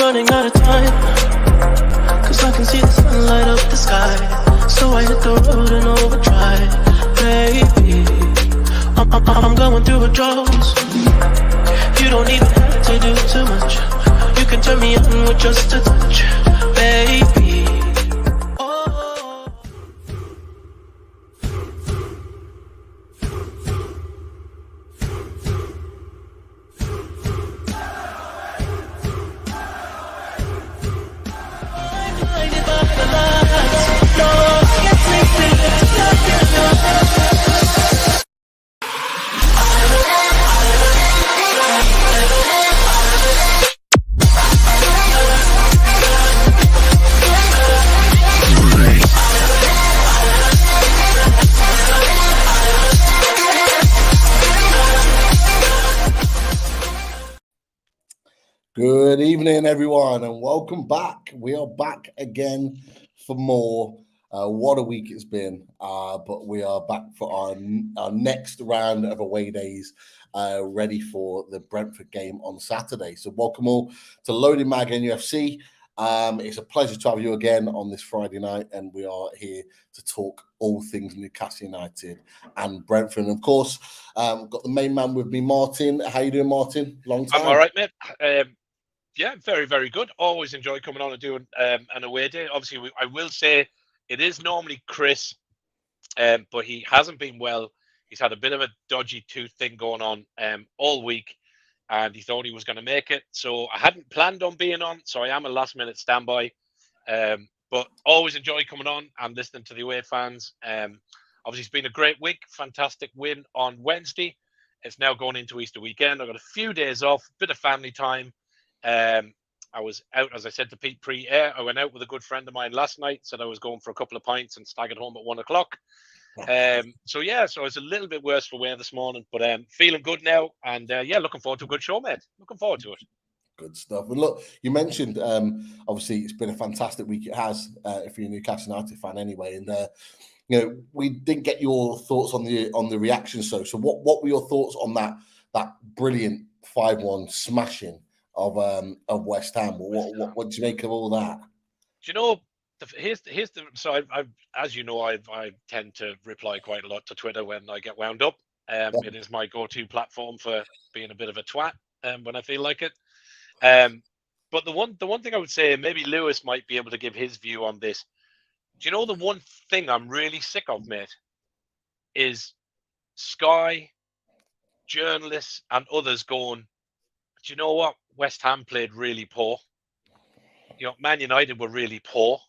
running out of time, cause I can see the sun light up the sky. So I hit the road and overdrive. Baby, I'm going through withdrawals. You don't even have to do too much. You can turn me on with just a touch, baby. Good evening, everyone, and welcome back. We are back again for more. What a week it's been, but we are back for our next round of away days, ready for the Brentford game on Saturday. So welcome all to Loading Mag NUFC. It's a pleasure to have you again on this Friday night, and we are here to talk all things Newcastle United and Brentford. And of course, got the main man with me, Martin. How you doing, Martin? Long time. I'm all right, mate. Yeah, very, very good. Always enjoy coming on and doing an away day. Obviously, I will say it is normally Chris, but he hasn't been well. He's had a bit of a dodgy tooth thing going on all week, and he thought he was going to make it. So I hadn't planned on being on, so I am a last-minute standby. But always enjoy coming on and listening to the away fans. Obviously, it's been a great week. Fantastic win on Wednesday. It's now going into Easter weekend. I've got a few days off, bit of family time. I was out, as I said to Pete pre-air. I went out with a good friend of mine last night, said I was going for a couple of pints and staggered home at 1 o'clock. So it's a little bit worse for wear this morning, but feeling good now, and looking forward to a good show, mate. Looking forward to it. Good stuff. And look, you mentioned obviously it's been a fantastic week. It has, if you're a Newcastle United fan anyway. And we didn't get your thoughts on the reaction. So what were your thoughts on that brilliant 5-1 smashing of West Ham? What do you make of all that? Do you know? Here's the. So I as you know, I tend to reply quite a lot to Twitter when I get wound up. It is my go-to platform for being a bit of a twat when I feel like it. But the one thing I would say, maybe Lewis might be able to give his view on this. Do you know the one thing I'm really sick of, mate, is Sky, journalists and others going, do you know what? West Ham played really poor. Man United were really poor.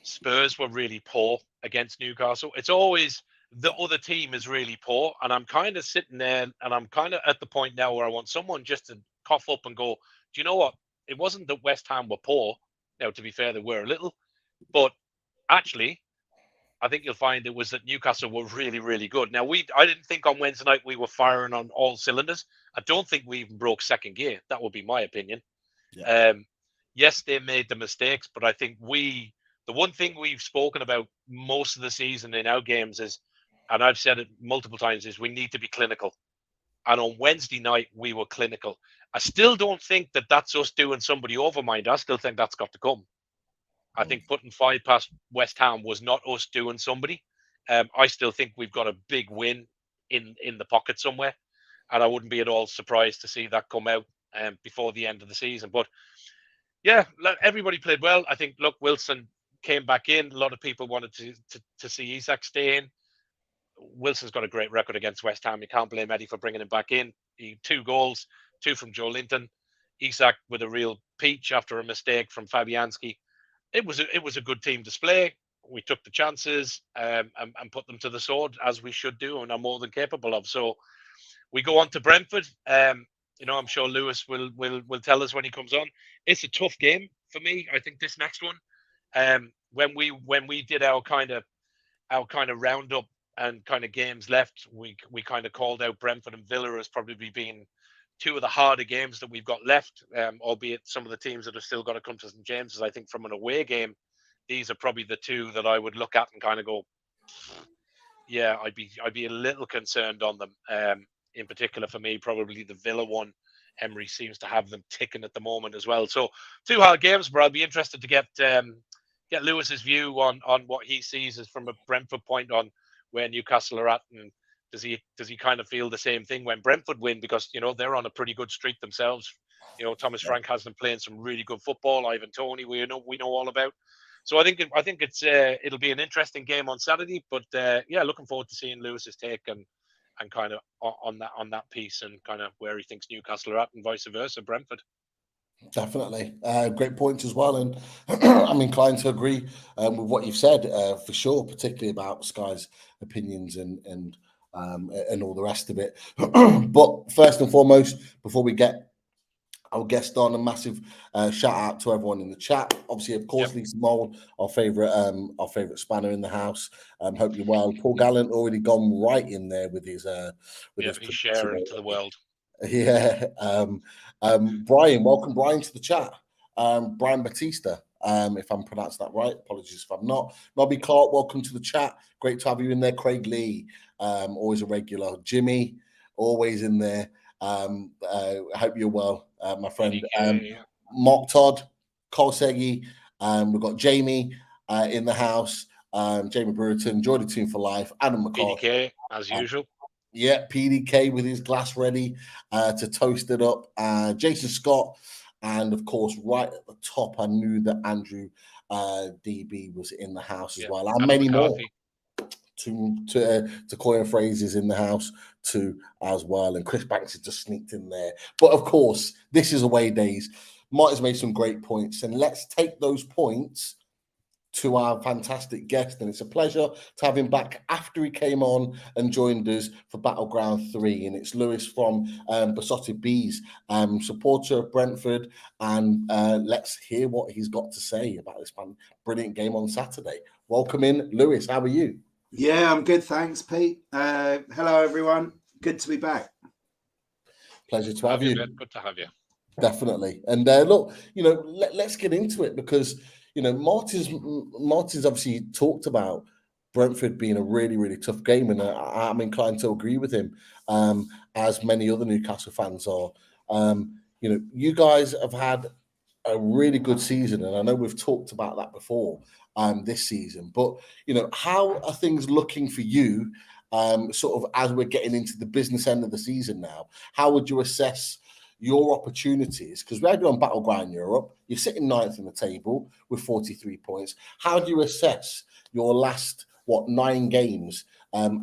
Spurs were really poor against Newcastle. It's always the other team is really poor. And I'm kind of sitting there and I'm kind of at the point now where I want someone just to cough up and go, do you know what? It wasn't that West Ham were poor. Now, to be fair, they were a little. But actually, I think you'll find it was that Newcastle were really, really good. Now, I didn't think on Wednesday night we were firing on all cylinders. I don't think we even broke second gear. That would be my opinion. Yeah. Yes, they made the mistakes, but I think the one thing we've spoken about most of the season in our games is, and I've said it multiple times, is we need to be clinical. And on Wednesday night, we were clinical. I still don't think that that's us doing somebody over, mind. I still think that's got to come. I think putting 5 past West Ham was not us doing somebody. I still think we've got a big win in the pocket somewhere. And I wouldn't be at all surprised to see that come out before the end of the season. But yeah, everybody played well. I think, look, Wilson came back in. A lot of people wanted to see Isak stay in. Wilson's got a great record against West Ham. You can't blame Eddie for bringing him back in. 2 goals, 2 from Joe Linton. Isak with a real peach after a mistake from Fabianski. It was a good team display. We took the chances and put them to the sword, as we should do and are more than capable of. So we go on to Brentford. I'm sure Lewis will tell us when he comes on. It's a tough game for me. I think this next one, when we did our kind of roundup and kind of games left, we kind of called out Brentford and Villa as probably being 2 of the harder games that we've got left, albeit some of the teams that have still got to come to St James's. I think from an away game, these are probably the 2 that I would look at and kind of go, yeah, I'd be a little concerned on them. In particular for me, probably the Villa one Henry seems to have them ticking at the moment as well. So 2 hard games, but I'll be interested to get Lewis's view on what he sees as from a Brentford point on where Newcastle are at, and does he kind of feel the same thing when Brentford win, because they're on a pretty good streak themselves. Thomas Frank has them playing some really good football. Ivan Toney, we know all about. So I think it's it'll be an interesting game on Saturday. But looking forward to seeing Lewis's take and kind of on that piece, and kind of where he thinks Newcastle are at, and vice versa, Brentford. Definitely. Great points as well. And I'm inclined to agree with what you've said for sure, particularly about Sky's opinions and all the rest of it. But first and foremost, before we get our guest on, a massive shout out to everyone in the chat. Obviously, of course, Lisa Mould, our favorite spanner in the house. Hope you're well. Paul Gallant already gone right in there with his he's sharing to the world. Yeah. Brian, welcome Brian to the chat. Brian Batista, if I'm pronounced that right. Apologies if I'm not. Nobby Clark, welcome to the chat. Great to have you in there. Craig Lee, always a regular. Jimmy, always in there. I hope you're well, my friend. Mark Todd, Cole Seggy, we've got Jamie in the house, Jamie Brereton, Jordy Toon for life, Adam McCarthy. PDK, as usual. Yeah, PDK with his glass ready to toast it up. Jason Scott, and of course, right at the top, I knew that Andrew DB was in the house as well, and Adam many McCarthy. More. To coin phrases in the house too as well, and Chris Banks has just sneaked in there. But of course, this is away days. Martin's made some great points, and let's take those points to our fantastic guest, and it's a pleasure to have him back after he came on and joined us for Battleground 3, and it's Lewis from Besotted Bees, supporter of Brentford, and let's hear what he's got to say about this brilliant game on Saturday. Welcome in, Lewis. How are you? Yeah, I'm good, thanks, Pete. Hello, everyone. Good to be back. Pleasure to have you. Good to have you. Definitely. And look, let's get into it, because Martin's obviously talked about Brentford being a really, really tough game, and I'm inclined to agree with him, as many other Newcastle fans are. You guys have had a really good season, and I know we've talked about that before this season, but how are things looking for you sort of as we're getting into the business end of the season now? How would you assess your opportunities? Because we're on Battleground Europe, you're sitting 9th in the table with 43 points. How do you assess your last 9 games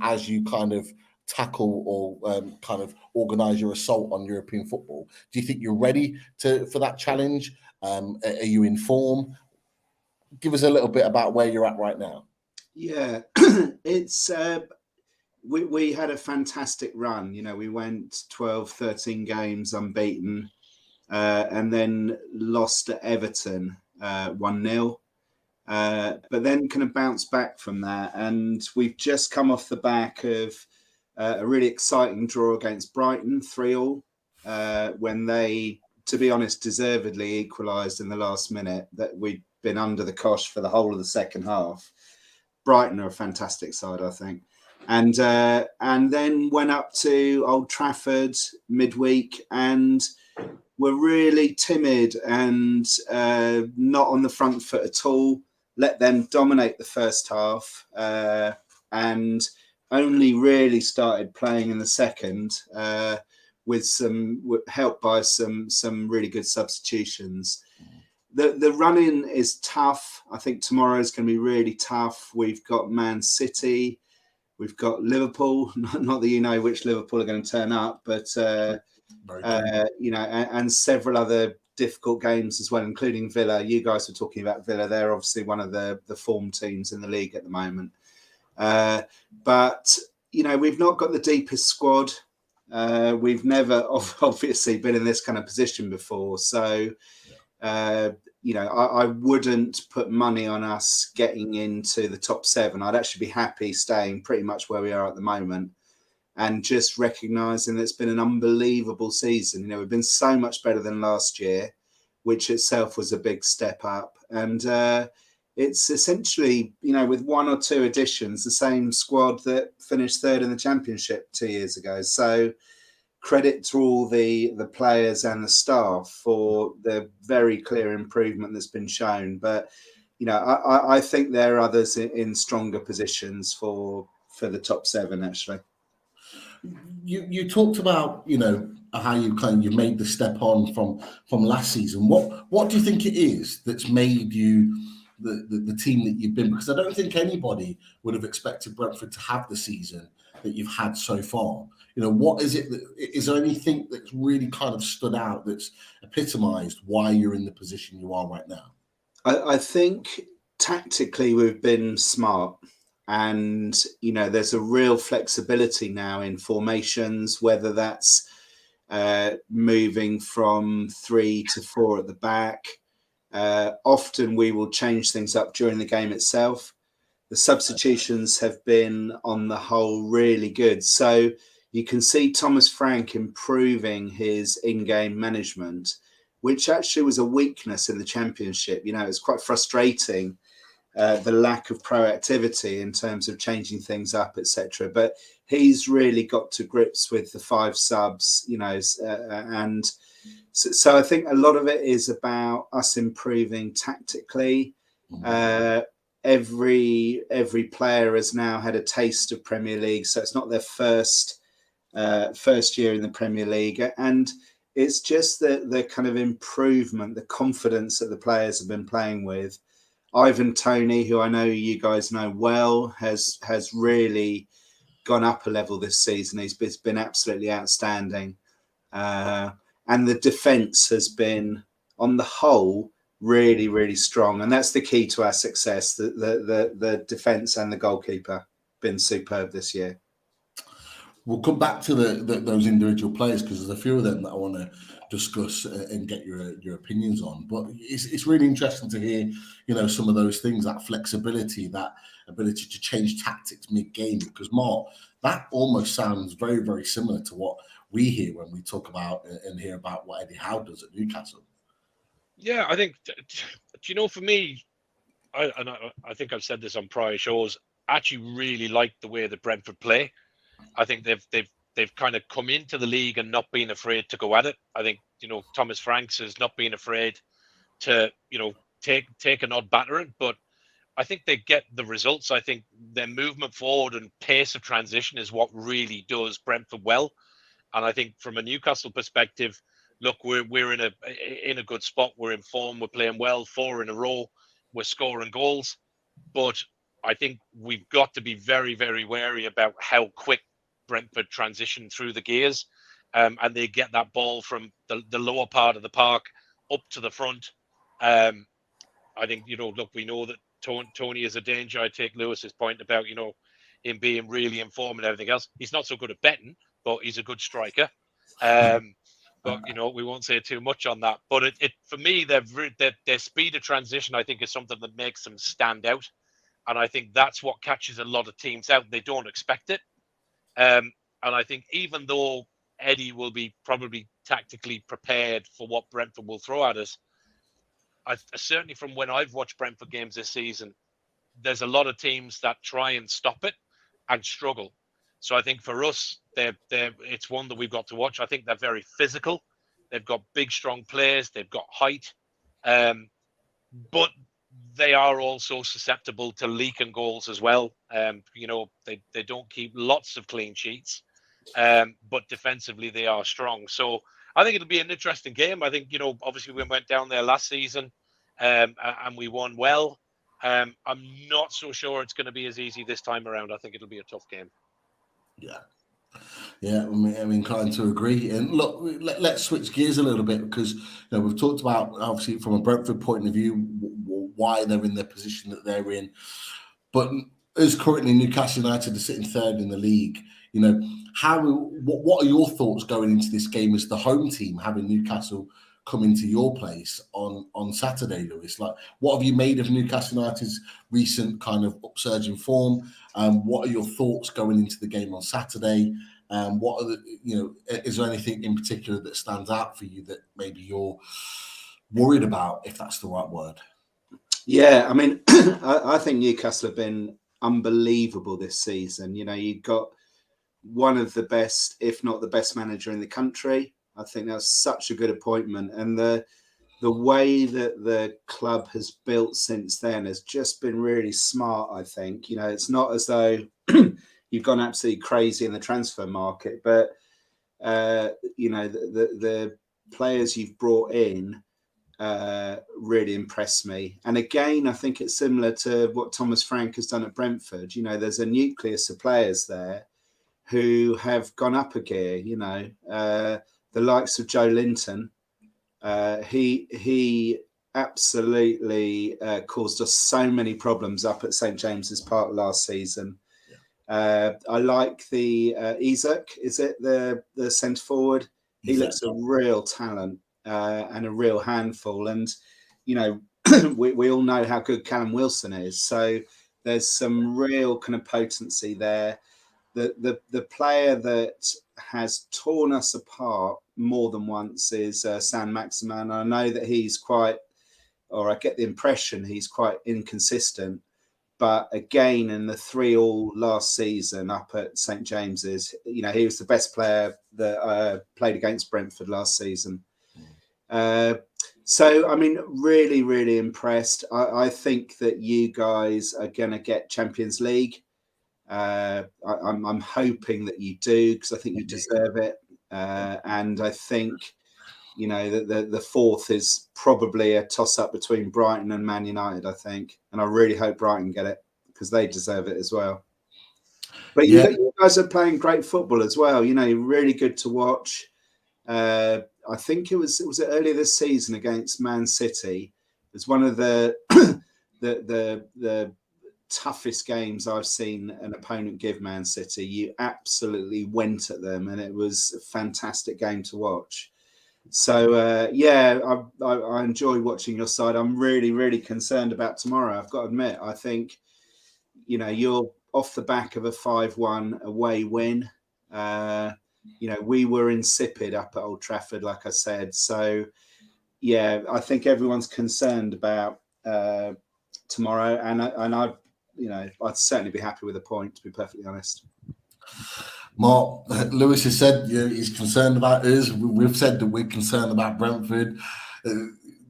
as you kind of tackle or kind of organize your assault on European football? Do you think you're ready for that challenge? Are you in form? Give us a little bit about where you're at right now. Yeah, it's we had a fantastic run. We went 12, 13 games unbeaten, and then lost to Everton 1-0. But then kind of bounced back from that, and we've just come off the back of a really exciting draw against Brighton, 3-3, when they, to be honest, deservedly equalised in the last minute. That we'd been under the cosh for the whole of the second half. Brighton are a fantastic side, I think. And then went up to Old Trafford midweek and were really timid and not on the front foot at all. Let them dominate the first half, and only really started playing in the second, helped by some really good substitutions. The run-in is tough. I think tomorrow is going to be really tough. We've got Man City, we've got Liverpool. Not that you know which Liverpool are going to turn up, but and several other difficult games as well, including Villa. You guys were talking about Villa. They're obviously one of the form teams in the league at the moment. But we've not got the deepest squad. We've never obviously been in this kind of position before, so. I wouldn't put money on us getting into the top 7. I'd actually be happy staying pretty much where we are at the moment, and just recognising that it's been an unbelievable season. We've been so much better than last year, which itself was a big step up. And it's essentially, with 1 or 2 additions, the same squad that finished 3rd in the Championship 2 years ago. So credit to all the players and the staff for the very clear improvement that's been shown. But I think there are others in stronger positions for the top 7 actually. You talked about how you made the step on from last season. What do you think it is that's made you the team that you've been? Because I don't think anybody would have expected Brentford to have the season that you've had so far. What is it? Is there anything that's really kind of stood out that's epitomised why you're in the position you are right now? I think tactically we've been smart. And, there's a real flexibility now in formations, whether that's moving from 3 to 4 at the back. Often we will change things up during the game itself. The substitutions have been, on the whole, really good. So you can see Thomas Frank improving his in-game management, which actually was a weakness in the Championship. It's quite frustrating. The lack of proactivity in terms of changing things up, etc. But he's really got to grips with the 5 subs, and so I think a lot of it is about us improving tactically. Every player has now had a taste of Premier League, so it's not their first year in the Premier League, and it's just the kind of improvement, the confidence that the players have been playing with. Ivan Toney, who I know you guys know well, has really gone up a level this season. He's been absolutely outstanding. And the defence has been, on the whole, really, really strong. And that's the key to our success. The defence and the goalkeeper been superb this year. We'll come back to those individual players because there's a few of them that I want to discuss and get your opinions on. But it's really interesting to hear, some of those things, that flexibility, that ability to change tactics mid-game. Because Mark, that almost sounds very, very similar to what we hear when we talk about and hear about what Eddie Howe does at Newcastle. Yeah, I think, for me, I think I've said this on prior shows, I actually really like the way that Brentford play. I think they've kind of come into the league and not been afraid to go at it. I think, Thomas Franks has not been afraid to, take an odd battering, but I think they get the results. I think their movement forward and pace of transition is what really does Brentford well. And I think from a Newcastle perspective, look, we're in a good spot. We're in form. We're playing well, 4 in a row. We're scoring goals. But I think we've got to be very, very wary about how quick Brentford transition through the gears. And they get that ball from the lower part of the park up to the front. I think, look, we know that Toney is a danger. I take Lewis's point about, him being really informed and everything else. He's not so good at betting, but he's a good striker. But, we won't say too much on that. But it for me, their speed of transition, I think, is something that makes them stand out. And I think that's what catches a lot of teams out. They don't expect it. And I think even though Eddie will be probably tactically prepared for what Brentford will throw at us, certainly from when I've watched Brentford games this season, there's a lot of teams that try and stop it and struggle. So I think for us, it's one that we've got to watch. I think they're very physical. They've got big, strong players. They've got height. But they are also susceptible to leaking goals as well. They don't keep lots of clean sheets, but defensively they are strong. So I think it'll be an interesting game. I think, obviously we went down there last season and we won well. I'm not so sure it's going to be as easy this time around. I think it'll be a tough game. Yeah, I'm inclined to agree. And look, let's switch gears a little bit because we've talked about, obviously, from a Brentford point of view, why they're in the position that they're in. But as currently Newcastle United are sitting 3rd in the league, what are your thoughts going into this game as the home team, having Newcastle come into your place on Saturday, Lewis? Like, what have you made of Newcastle United's recent kind of upsurge in form? What are your thoughts going into the game on Saturday? What are is there anything in particular that stands out for you that maybe you're worried about, if that's the right word? Yeah, I mean, I think Newcastle have been unbelievable this season. You've got one of the best, if not the best manager in the country. I think that's such a good appointment. And the way that the club has built since then has just been really smart, I think. You know, it's not as though you've gone absolutely crazy in the transfer market, but, you know, the players you've brought in really impressed me. And again, I think it's similar to what Thomas Frank has done at Brentford. You know, there's a nucleus of players there who have gone up a gear, you know, the likes of Joe Linton. He absolutely caused us so many problems up at St James's Park last season. I like the Isaac, is it the centre forward? He looks a real talent and a real handful. And, you know, we all know how good Callum Wilson is. So there's some real kind of potency there. The player that has torn us apart more than once is San Maximan. I know that he's quite, or I get the impression he's quite inconsistent. But again, in the 3-3 last season up at St James's, you know, he was the best player that played against Brentford last season. So, I mean, really, really impressed. I think that you guys are going to get Champions League. I'm hoping that you do, because I think you deserve it. And I think, you know, the fourth is probably a toss-up between Brighton and Man United, I think. And I really hope Brighton get it, because they deserve it as well. But you guys are playing great football as well. You know, really good to watch. I think it was earlier this season against Man City. It was one of the the toughest games I've seen an opponent give Man City. You absolutely went at them, and it was a fantastic game to watch. So, yeah, I enjoy watching your side. I'm really, really concerned about tomorrow. I've got to admit, I think, you know, you're off the back of a 5-1 away win. You know, we were insipid up at Old Trafford, like I said. So, yeah, I think everyone's concerned about tomorrow. And I, you know, I'd certainly be happy with a point, to be perfectly honest. Mark, Lewis has said he's concerned about us. We've said that we're concerned about Brentford.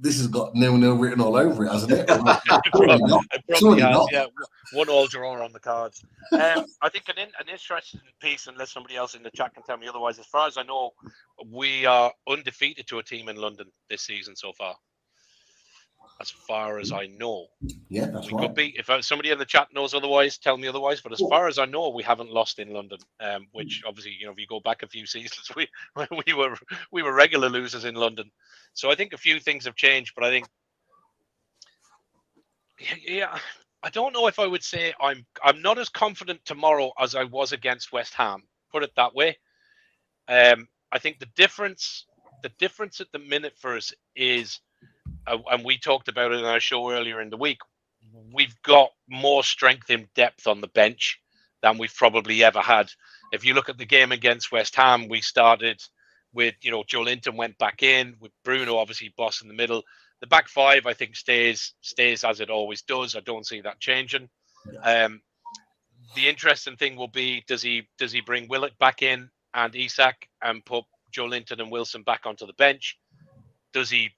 This has got 0-0 written all over it, hasn't it? It probably has, yeah. 1-1 draw on the cards. I think an interesting piece, unless somebody else in the chat can tell me otherwise, as far as I know, we are undefeated to a team in London this season so far. As far as I know. Yeah, that's right. Could be. If somebody in the chat knows otherwise, tell me otherwise. But as far as I know, we haven't lost in London. Which obviously, you know, if you go back a few seasons, we were regular losers in London. So I think a few things have changed. But I think, yeah, I don't know if I would say I'm not as confident tomorrow as I was against West Ham. Put it that way. I think the difference at the minute for us is. And we talked about it in our show earlier in the week, we've got more strength in depth on the bench than we've probably ever had. If you look at the game against West Ham, we started with, you know, Joe Linton went back in, with Bruno obviously boss in the middle. The back five, I think, stays as it always does. I don't see that changing. Yeah. The interesting thing will be, does he bring Willock back in and Isak and put Joe Linton and Wilson back onto the bench? Does he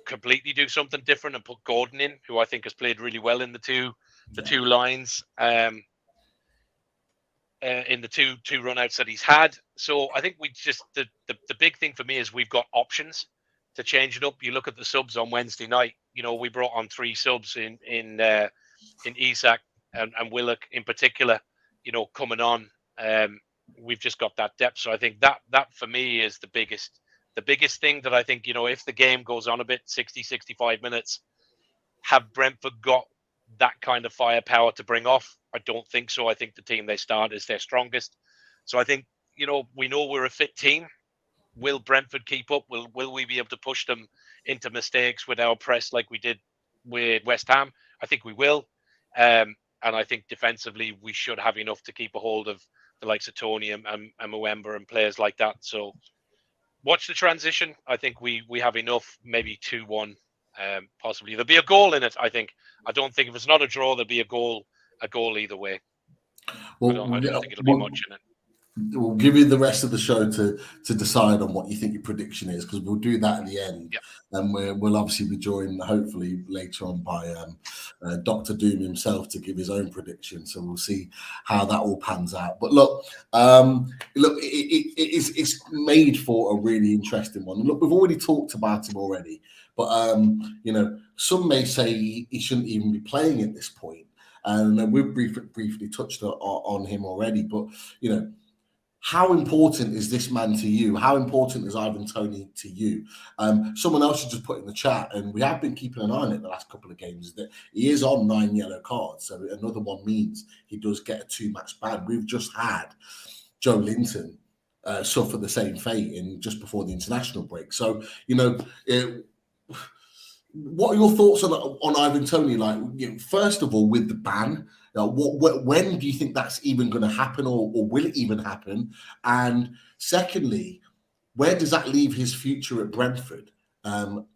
completely do something different and put Gordon in, who I think has played really well in the two lines, in the two runouts that he's had? So I think we just the big thing for me is we've got options to change it up. You look at the subs on Wednesday night. You know, we brought on 3 subs in Isak and Willock in particular. You know, coming on, we've just got that depth. So I think that for me is the biggest thing that I think, you know, if the game goes on a bit, 60, 65 minutes, have Brentford got that kind of firepower to bring off? I don't think so. I think the team they start is their strongest. So I think, you know we're a fit team. Will Brentford keep up? Will we be able to push them into mistakes with our press like we did with West Ham? I think we will. And I think defensively, we should have enough to keep a hold of the likes of Toney and Mwemba and players like that. So watch the transition. I think we have enough, maybe 2-1, possibly. There'll be a goal in it, I think. I don't think if it's not a draw, there'll be a goal either way. Well, I don't think it'll be much in it. we'll give you the rest of the show to decide on what you think your prediction is, because we'll do that at the end. Yep. And we'll obviously be joined hopefully later on by Dr. Doom himself to give his own prediction. So we'll see how that all pans out. But look, it's made for a really interesting one. Look, we've already talked about him already, but some may say he shouldn't even be playing at this point. And we've briefly touched on him already, but how important is this man to you? How important is Ivan Toney to you? Someone else should just put in the chat, and we have been keeping an eye on it the last couple of games, that he is on 9 yellow cards. So another one means he does get a 2-match ban. We've just had Joe Linton suffer the same fate just before the international break. So, what are your thoughts on Ivan Toney? Like, first of all, with the ban, when do you think that's even going to happen, or will it even happen? And secondly, where does that leave his future at Brentford, and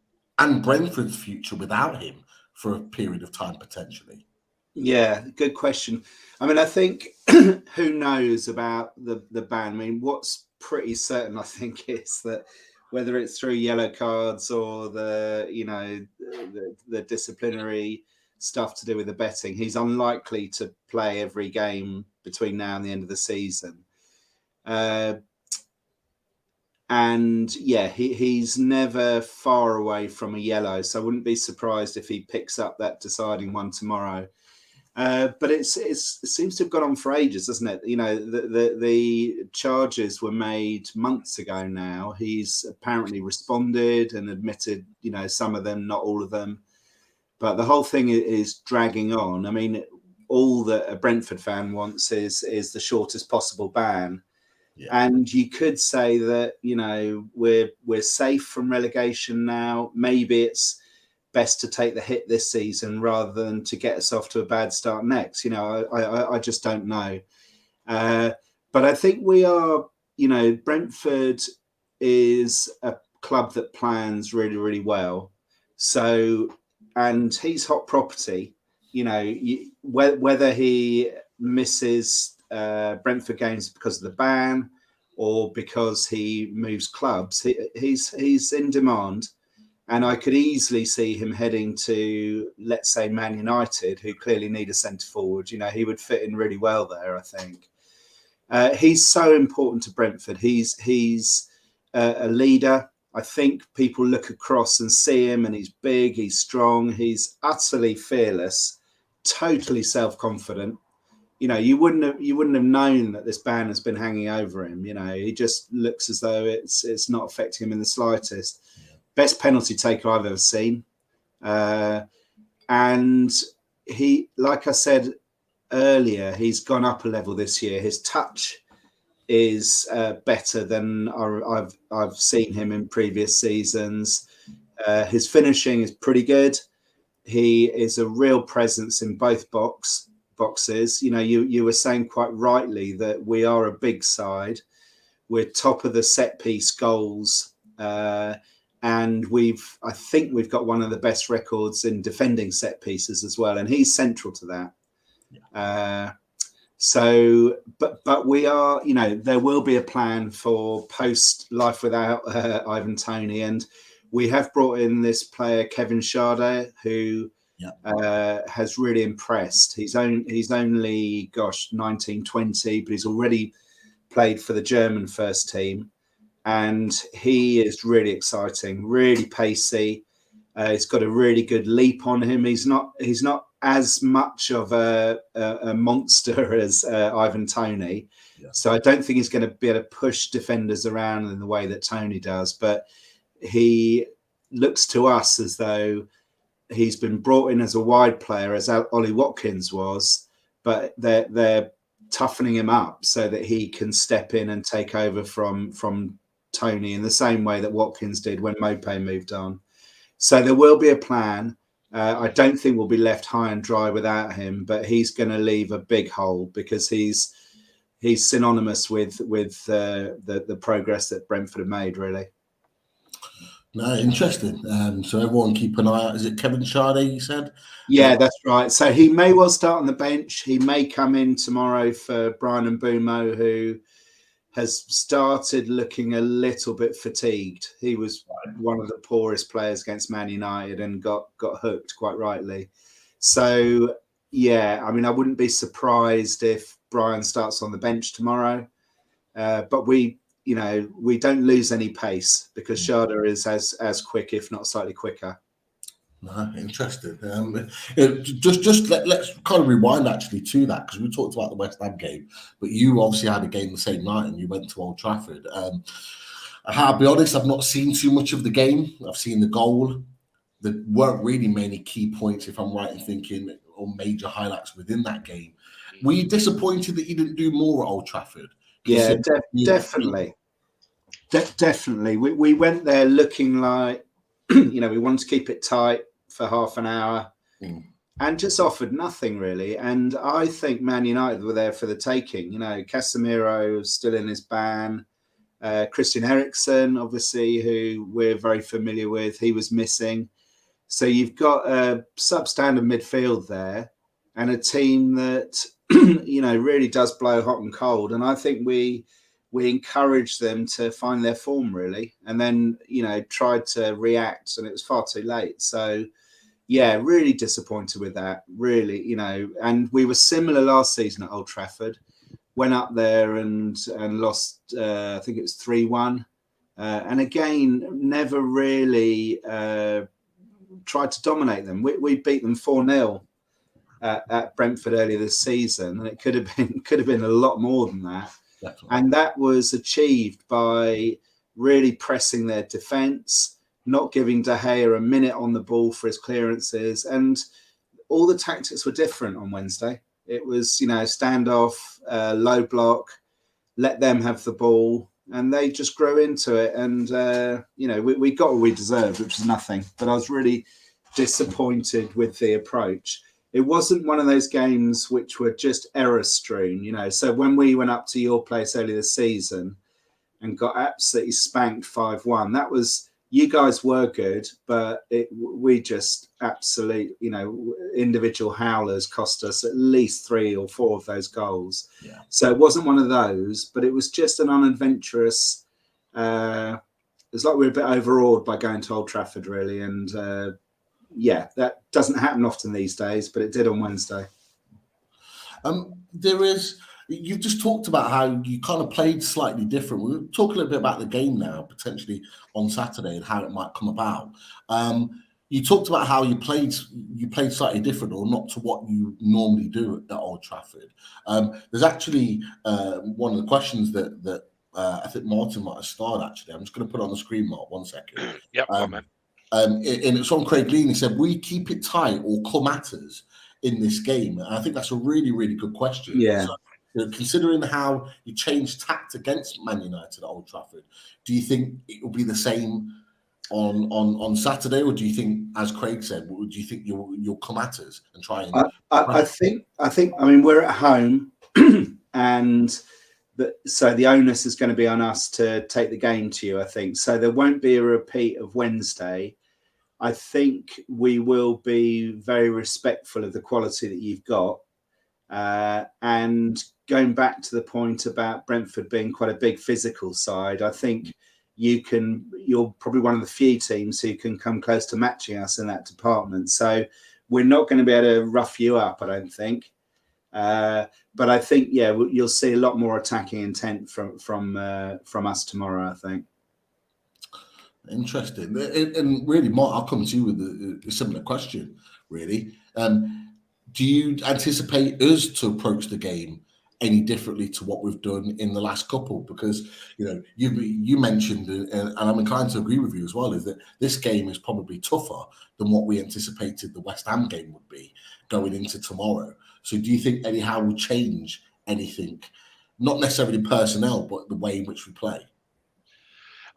Brentford's future without him for a period of time potentially? Yeah, good question. I mean, I think who knows about the ban? I mean, what's pretty certain, I think, is that whether it's through yellow cards or the disciplinary stuff to do with the betting, he's unlikely to play every game between now and the end of the season. And yeah, he's never far away from a yellow, so I wouldn't be surprised if he picks up that deciding one tomorrow. But it seems to have gone on for ages, doesn't it? The charges were made months ago now. He's apparently responded and admitted, some of them, not all of them. But the whole thing is dragging on. I mean, all that a Brentford fan wants is the shortest possible ban. Yeah. And you could say that, we're safe from relegation now. Maybe it's best to take the hit this season rather than to get us off to a bad start next. I just don't know. But I think we are, Brentford is a club that plans really, really well. So, and he's hot property, whether he misses Brentford games because of the ban or because he moves clubs, he's in demand. And I could easily see him heading to, let's say, Man United, who clearly need a centre forward. He would fit in really well there, I think. He's so important to Brentford. He's a leader. I think people look across and see him, and he's big, he's strong, he's utterly fearless, totally self-confident. You wouldn't have known that this ban has been hanging over him. He just looks as though it's not affecting him in the slightest. Best penalty taker I've ever seen. And he, like I said earlier, he's gone up a level this year. His touch is better than I've seen him in previous seasons. His finishing is pretty good. He is a real presence in both boxes. You were saying quite rightly that we are a big side. We're top of the set piece goals. And I think we've got one of the best records in defending set pieces as well. And he's central to that. Yeah. But we are, there will be a plan for post life without Ivan Toney. And we have brought in this player, Kevin Schade, who has really impressed. He's only, 19, 20, but he's already played for the German first team. And he is really exciting, really pacey. He's got a really good leap on him. He's not as much of a monster as Ivan Toney. Yeah. So I don't think he's going to be able to push defenders around in the way that Toney does. But he looks to us as though he's been brought in as a wide player, as Ollie Watkins was, but they're toughening him up so that he can step in and take over from Toney in the same way that Watkins did when Mopé moved on. So there will be a plan. I don't think we'll be left high and dry without him, but he's going to leave a big hole because he's synonymous with the progress that Brentford have made, really. No, interesting. So everyone keep an eye out. Is it Kevin Schade, you said? Yeah, that's right. So he may well start on the bench. He may come in tomorrow for Brian Mbeumo, who has started looking a little bit fatigued. He was one of the poorest players against Man United and got hooked quite rightly. So, yeah, I mean, I wouldn't be surprised if Brian starts on the bench tomorrow. But we don't lose any pace because Sharda is as quick, if not slightly quicker. No, interesting. Let's kind of rewind actually to that, because we talked about the West Ham game, but you obviously had a game the same night and you went to Old Trafford. I'll be honest, I've not seen too much of the game. I've seen the goal. There weren't really many key points, if I'm right in thinking, or major highlights within that game. Were you disappointed that you didn't do more at Old Trafford? Yeah, definitely. Definitely. We went there looking like, we wanted to keep it tight for half an hour and just offered nothing really. And I think Man United were there for the taking. Casemiro was still in his ban. Christian Eriksen, obviously, who we're very familiar with, he was missing. So you've got a substandard midfield there and a team that, really does blow hot and cold. And I think we encouraged them to find their form, really, and then, tried to react, and it was far too late. So, yeah, really disappointed with that, really, and we were similar last season at Old Trafford, went up there and lost, I think it was 3-1. And again, never really tried to dominate them. We beat them 4-0 at Brentford earlier this season, and it could have been a lot more than that. Definitely. And that was achieved by really pressing their defence, not giving De Gea a minute on the ball for his clearances, and all the tactics were different on Wednesday. It was, standoff, low block, let them have the ball, and they just grew into it. And, we got what we deserved, which was nothing. But I was really disappointed with the approach. It wasn't one of those games which were just error strewn, So when we went up to your place earlier this season and got absolutely spanked 5-1, that was, you guys were good, but we just absolute, individual howlers cost us at least 3 or 4 of those goals. Yeah. So it wasn't one of those, but it was just an unadventurous. It was like we were a bit overawed by going to Old Trafford, really, and. Yeah, that doesn't happen often these days, but it did on Wednesday. You've just talked about how you kind of played slightly different. We'll talk a little bit about the game now, potentially on Saturday, and how it might come about. You talked about how you played slightly different, or not to what you normally do at Old Trafford. There's actually one of the questions that I think Martin might have started, actually. I'm just going to put it on the screen, Mark, 1 second. Yep, man. And it's on Craig Lean. He said, "We keep it tight or come at us in this game?" And I think that's a really, really good question. Yeah. So, considering how you changed tact against Man United at Old Trafford, do you think it will be the same on Saturday, or do you think, as Craig said, do you think you'll come at us and try and? I think. I mean, we're at home, and. So the onus is going to be on us to take the game to you, I think. So there won't be a repeat of Wednesday. I think we will be very respectful of the quality that you've got. And going back to the point about Brentford being quite a big physical side, I think you're probably one of the few teams who can come close to matching us in that department. So we're not going to be able to rough you up, I don't think. But I think, you'll see a lot more attacking intent from us tomorrow, I think. Interesting. And really, Mark, I'll come to you with a similar question, really. Do you anticipate us to approach the game any differently to what we've done in the last couple? Because, you mentioned, and I'm inclined to agree with you as well, is that this game is probably tougher than what we anticipated the West Ham game would be going into tomorrow. So do you think Eddie Howe will change anything, not necessarily personnel, but the way in which we play?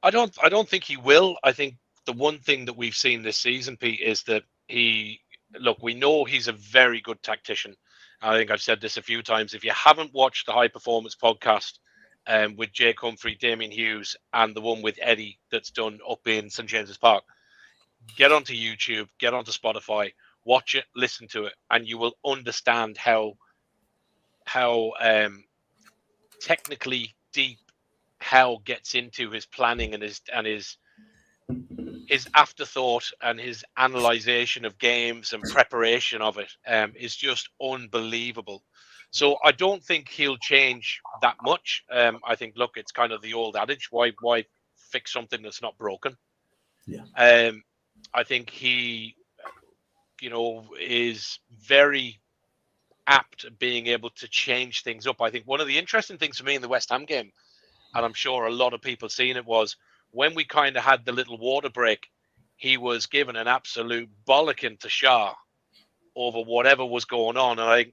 I don't think he will. I think the one thing that we've seen this season, Pete, is that we know he's a very good tactician. I think I've said this a few times. If you haven't watched the High Performance podcast with Jake Humphrey, Damien Hughes, and the one with Eddie that's done up in St. James's Park, get onto YouTube, get onto Spotify, watch it, listen to it, and you will understand how technically deep Howe gets into his planning and his afterthought and his analyzation of games and preparation of it is just unbelievable. So I don't think he'll change that much. I think, look, it's kind of the old adage: why fix something that's not broken? Yeah. I think he, is very apt at being able to change things up. I think one of the interesting things for me in the West Ham game, and I'm sure a lot of people seen it, was when we kind of had the little water break, he was given an absolute bollocking to Shah over whatever was going on. And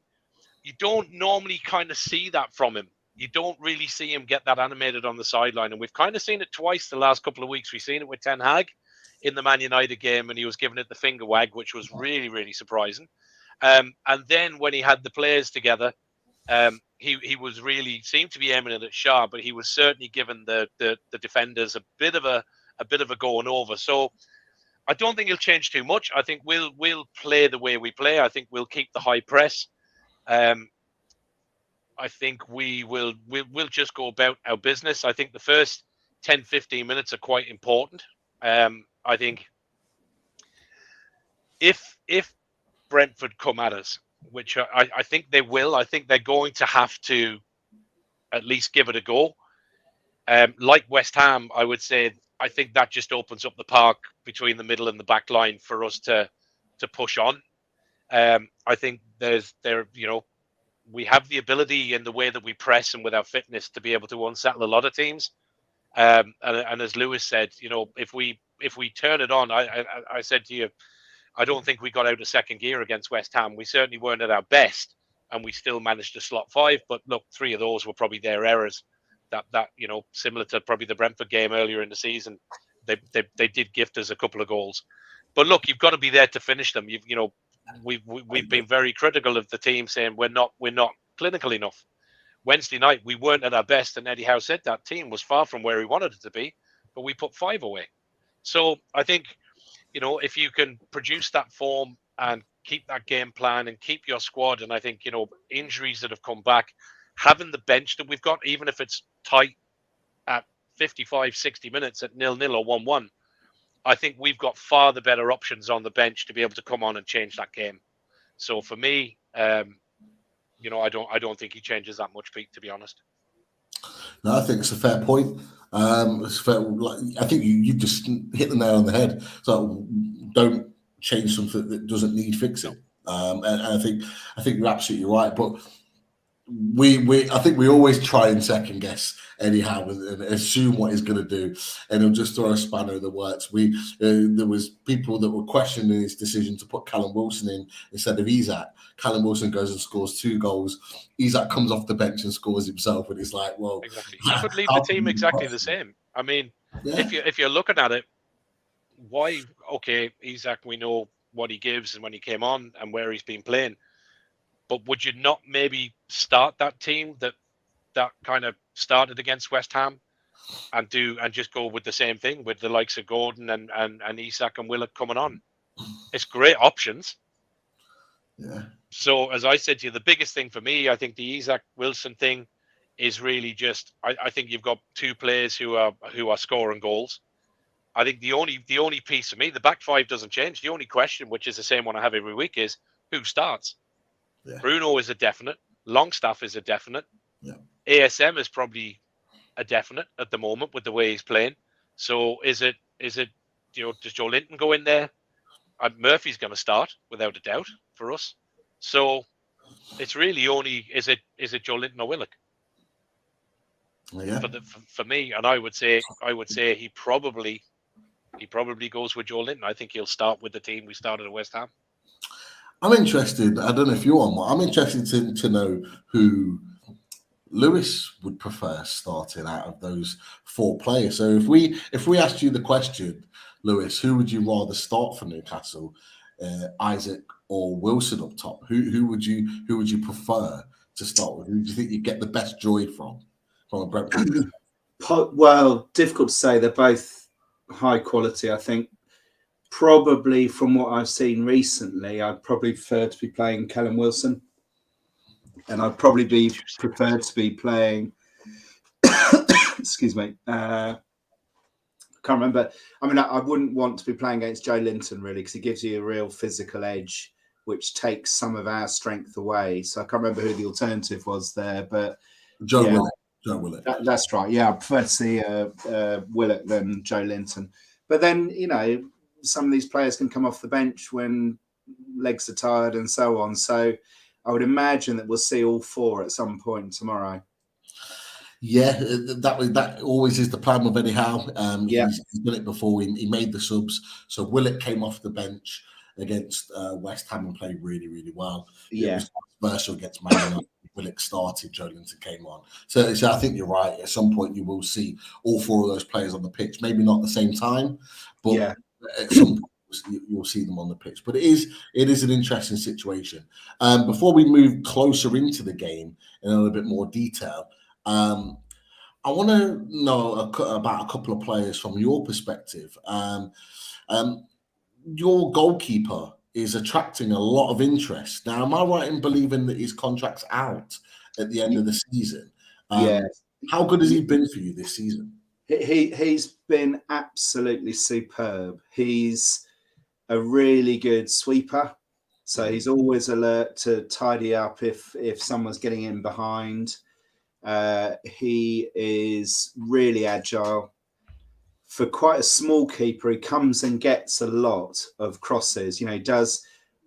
you don't normally kind of see that from him. You don't really see him get that animated on the sideline. And we've kind of seen it twice the last couple of weeks. We've seen it with Ten Hag in the Man United game, and he was giving it the finger wag, which was really, really surprising. And then when he had the players together, he was really seemed to be aiming at Shah, but he was certainly giving the defenders a bit of a going over. So I don't think he'll change too much. I think we'll play the way we play. I think we'll keep the high press. I think we'll just go about our business. I think the first 10, 15 minutes are quite important. I think if Brentford come at us, which I think they will, I think they're going to have to at least give it a go. Like West Ham, I would say, I think that just opens up the park between the middle and the back line for us to push on. I think we have the ability in the way that we press and with our fitness to be able to unsettle a lot of teams. And as Lewis said, if we turn it on, I said to you, I don't think we got out of second gear against West Ham. We certainly weren't at our best, and we still managed to slot 5. But look, 3 of those were probably their errors. That similar to probably the Brentford game earlier in the season, they did gift us a couple of goals. But look, you've got to be there to finish them. We've been very critical of the team, saying we're not clinical enough. Wednesday night we weren't at our best, and Eddie Howe said that team was far from where he wanted it to be, but we put 5 away. So I think, if you can produce that form and keep that game plan and keep your squad, and I think, injuries that have come back, having the bench that we've got, even if it's tight at 55, 60 minutes at 0-0 or 1-1, I think we've got far the better options on the bench to be able to come on and change that game. So for me, I don't think he changes that much, Pete, to be honest. No, I think it's a fair point. It's fair. I think you just hit the nail on the head. So don't change something that doesn't need fixing. And I think you're absolutely right. But I think we always try and second guess Eddie Howe and assume what he's going to do, and he'll just throw a spanner in the works. There was people that were questioning his decision to put Callum Wilson in instead of Isak. Callum Wilson goes and scores 2 goals. Isak comes off the bench and scores himself, and he's like, well, exactly. He could leave the team exactly the same. I mean, if you're looking at it, why? Okay, Isak, we know what he gives and when he came on and where he's been playing. But would you not maybe start that team that kind of started against West Ham and just go with the same thing with the likes of Gordon and Isak and Willock coming on? It's great options. Yeah. So as I said to you, the biggest thing for me, I think the Isak Wilson thing is really just I think you've got 2 players who are scoring goals. I think the only piece for me, the back 5 doesn't change. The only question, which is the same one I have every week, is who starts. Yeah. Bruno is a definite. Longstaff is a definite. Yeah. ASM is probably a definite at the moment with the way he's playing. So is it does Joe Linton go in there? Murphy's going to start without a doubt for us. So it's really only is it Joe Linton or Willock? Yeah. For me, and I would say he probably goes with Joe Linton. I think he'll start with the team we started at West Ham. I'm interested. I don't know if you're on one. I'm interested to know who Lewis would prefer starting out of those 4 players. So if we asked you the question, Lewis, who would you rather start for Newcastle, Isak or Wilson up top? Who would you prefer to start with? Who do you think you get the best joy from a Brentford? Well, difficult to say. They're both high quality. I think probably from what I've seen recently, I'd probably prefer to be playing Callum Wilson, and I'd probably be preferred to be playing excuse me. Can't remember. I mean, I wouldn't want to be playing against Joe Linton really, because he gives you a real physical edge, which takes some of our strength away. So I can't remember who the alternative was there, but Joe yeah, Willett. Joe Willett. That's right. Yeah, I prefer to see Willett than Joe Linton. But then, you know, some of these players can come off the bench when legs are tired and so on. So I would imagine that we'll see all four at some point tomorrow. Yeah, that always is the plan with Eddie Howe. Yeah. He's done it before. He made the subs. So Willett came off the bench against West Ham and played really, really well. Yeah. It was controversial against Man United. Willett started, Joe Linton came on. So I think you're right. At some point, you will see all four of those players on the pitch. Maybe not at the same time, but at some point, you'll see them on the pitch. But it is an interesting situation. Before we move closer into the game in a little bit more detail, I want to know about a couple of players from your perspective. Your goalkeeper is attracting a lot of interest. Now, am I right in believing that his contract's out at the end of the season? How good has he been for you this season? He's been absolutely superb. He's a really good sweeper. So he's always alert to tidy up if someone's getting in behind. He is really agile. For quite a small keeper, he comes and gets a lot of crosses. You know, he does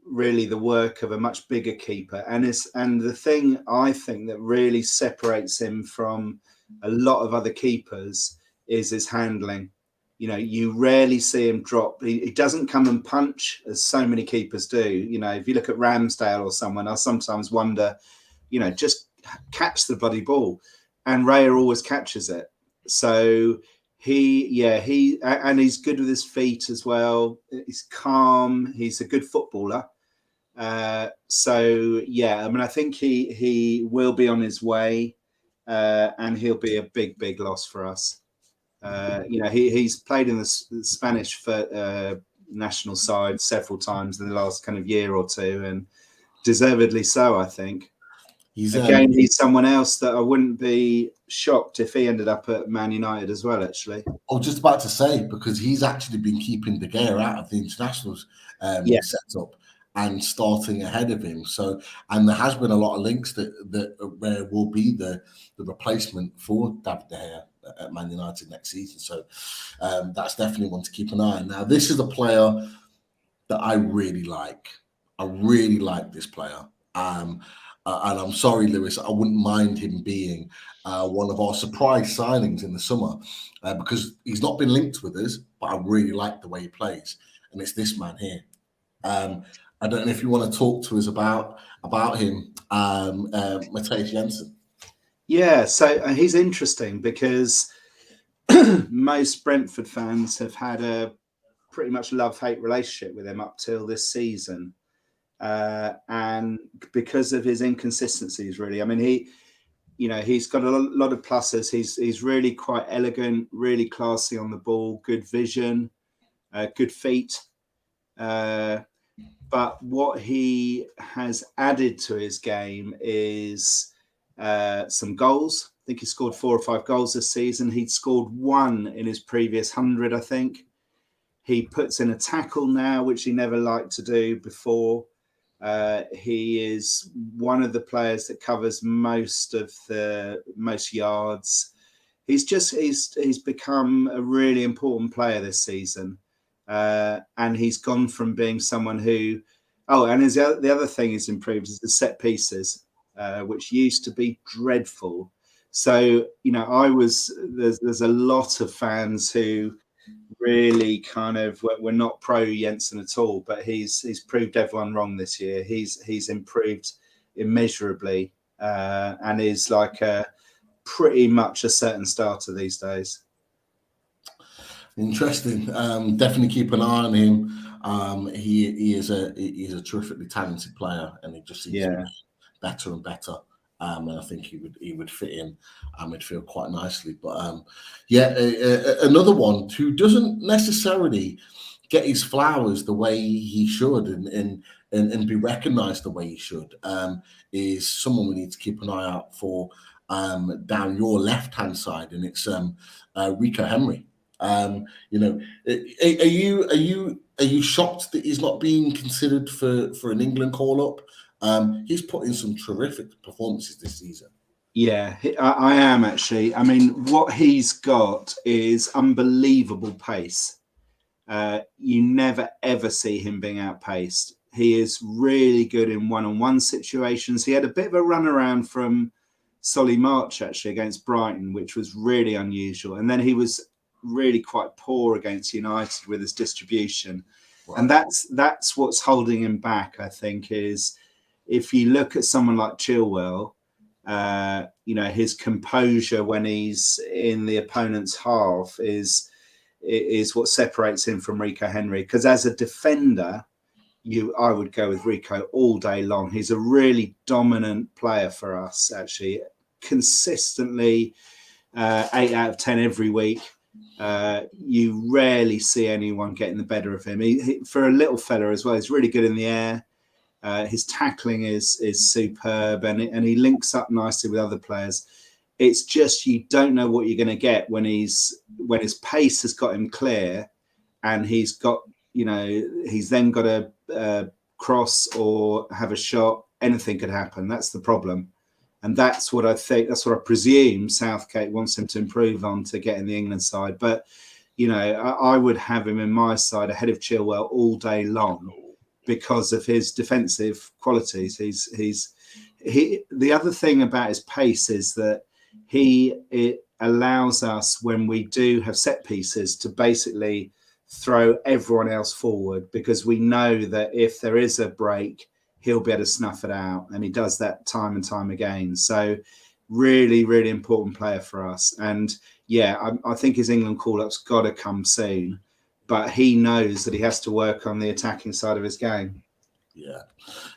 really the work of a much bigger keeper. And the thing I think that really separates him from a lot of other keepers is his handling. You know, you rarely see him drop. He doesn't come and punch as so many keepers do. You know, if you look at Ramsdale or someone, I sometimes wonder, you know, just catch the bloody ball. And Raya always catches it. So he's good with his feet as well. He's calm. He's a good footballer. So yeah, I mean, I think he will be on his way, and he'll be a big loss for us. You know, he's played in the Spanish national side several times in the last kind of year or two, and deservedly so, I think. He's someone else that I wouldn't be shocked if he ended up at Man United as well, actually. I was just about to say, because he's actually been keeping De Gea out of the internationals setup and starting ahead of him. So, and there has been a lot of links that where will be the replacement for David De Gea at Man United next season. So that's definitely one to keep an eye on. Now, this is a player that I really like. I really like this player. And I'm sorry, Lewis, I wouldn't mind him being one of our surprise signings in the summer because he's not been linked with us, but I really like the way he plays. And it's this man here. I don't know if you want to talk to us about him, Matthias Jensen. Yeah, so he's interesting because most Brentford fans have had a pretty much love-hate relationship with him up till this season. And because of his inconsistencies, really. I mean, he's got a lot of pluses. He's really quite elegant, really classy on the ball, good vision, good feet. But what he has added to his game is some goals. I think he scored 4 or 5 goals this season. He'd scored 1 in his previous 100, I think. He puts in a tackle now, which he never liked to do before. He is one of the players that covers most yards. He's become a really important player this season, and he's gone from being someone who. Oh, and the other thing he's improved is the set pieces, which used to be dreadful. So you know, there's a lot of fans who really kind of we're not pro Jensen at all, but he's proved everyone wrong this year. He's improved immeasurably and is like pretty much a certain starter these days. Interesting. Definitely keep an eye on him. He is a terrifically talented player, and he just seems to be better and better. And I think he would fit in midfield quite nicely. But another one who doesn't necessarily get his flowers the way he should and be recognised the way he should is someone we need to keep an eye out for down your left-hand side, and it's Rico Henry. You know, are you shocked that he's not being considered for an England call-up? He's put in some terrific performances this season. Yeah, I am actually. I mean, what he's got is unbelievable pace. You never ever see him being outpaced. He is really good in one-on-one situations. He had a bit of a runaround from Solly March actually against Brighton, which was really unusual. And then he was really quite poor against United with his distribution. Right. And that's what's holding him back, I think, is if you look at someone like Chilwell, you know, his composure when he's in the opponent's half is what separates him from Rico Henry. Because as a defender, I would go with Rico all day long. He's a really dominant player for us, actually, consistently 8 out of 10 every week. You rarely see anyone getting the better of him. He, for a little fella as well, he's really good in the air. His tackling is superb, and he links up nicely with other players. It's just you don't know what you're going to get when his pace has got him clear, and he's got, you know, he's then got to cross or have a shot. Anything could happen. That's the problem, and that's what I think. That's what I presume Southgate wants him to improve on to get in the England side. But you know, I would have him in my side ahead of Chilwell all day long, because of his defensive qualities. The other thing about his pace is that it allows us, when we do have set pieces, to basically throw everyone else forward, because we know that if there is a break, he'll be able to snuff it out, and he does that time and time again. So really, really important player for us. And yeah, I think his England call-up's got to come soon. But he knows that he has to work on the attacking side of his game. Yeah,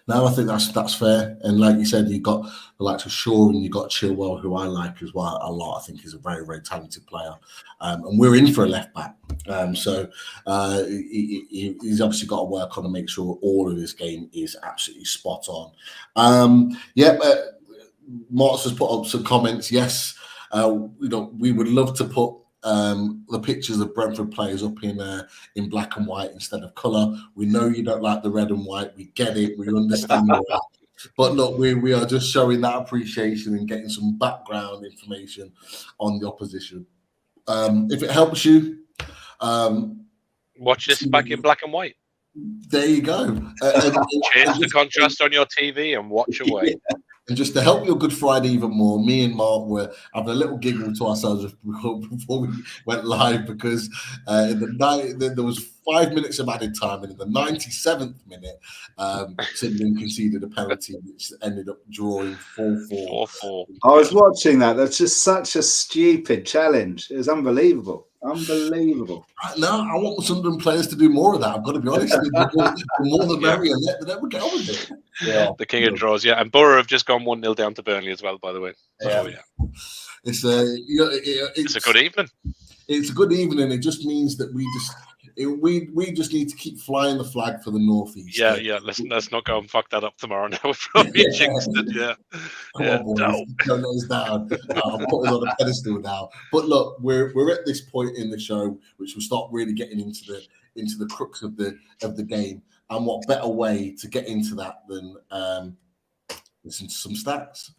no, I think that's fair. And like you said, you've got the likes of Shaw and you've got Chilwell, who I like as well a lot. I think he's a very, very talented player. And we're in for a left back. So he's obviously got to work on and make sure all of his game is absolutely spot on. Martz has put up some comments. Yes, you know, we would love to put the pictures of Brentford players up in black and white instead of colour. We know you don't like the red and white. We get it. We understand that. But look, we are just showing that appreciation and getting some background information on the opposition. If it helps you, watch this back in black and white. There you go. Change the contrast on your TV and watch away. Yeah. And just to help your Good Friday even more, me and Mark were having a little giggle to ourselves before we went live, because in the night there was 5 minutes of added time, and in the 97th minute, Sunderland conceded a penalty, which ended up drawing 4-4. I was watching that. That's just such a stupid challenge. It was unbelievable. Unbelievable. No, I want Sunderland players to do more of that. I've got to be honest. The more the merrier. Let them get on with it. Yeah, the king of draws. Yeah, and Borough have just gone 1-0 down to Burnley as well, by the way. Yeah. So, yeah. It's a good evening. It's a good evening. It just means that we just need to keep flying the flag for the Northeast. Yeah. Let's not go and fuck that up tomorrow. Now we've probably jinxed it. Yeah. Come on, boys. Don't let us down. I'll put us on a pedestal now. But look, we're at this point in the show which will start really getting into the crux of the game. And what better way to get into that than listen to some stats.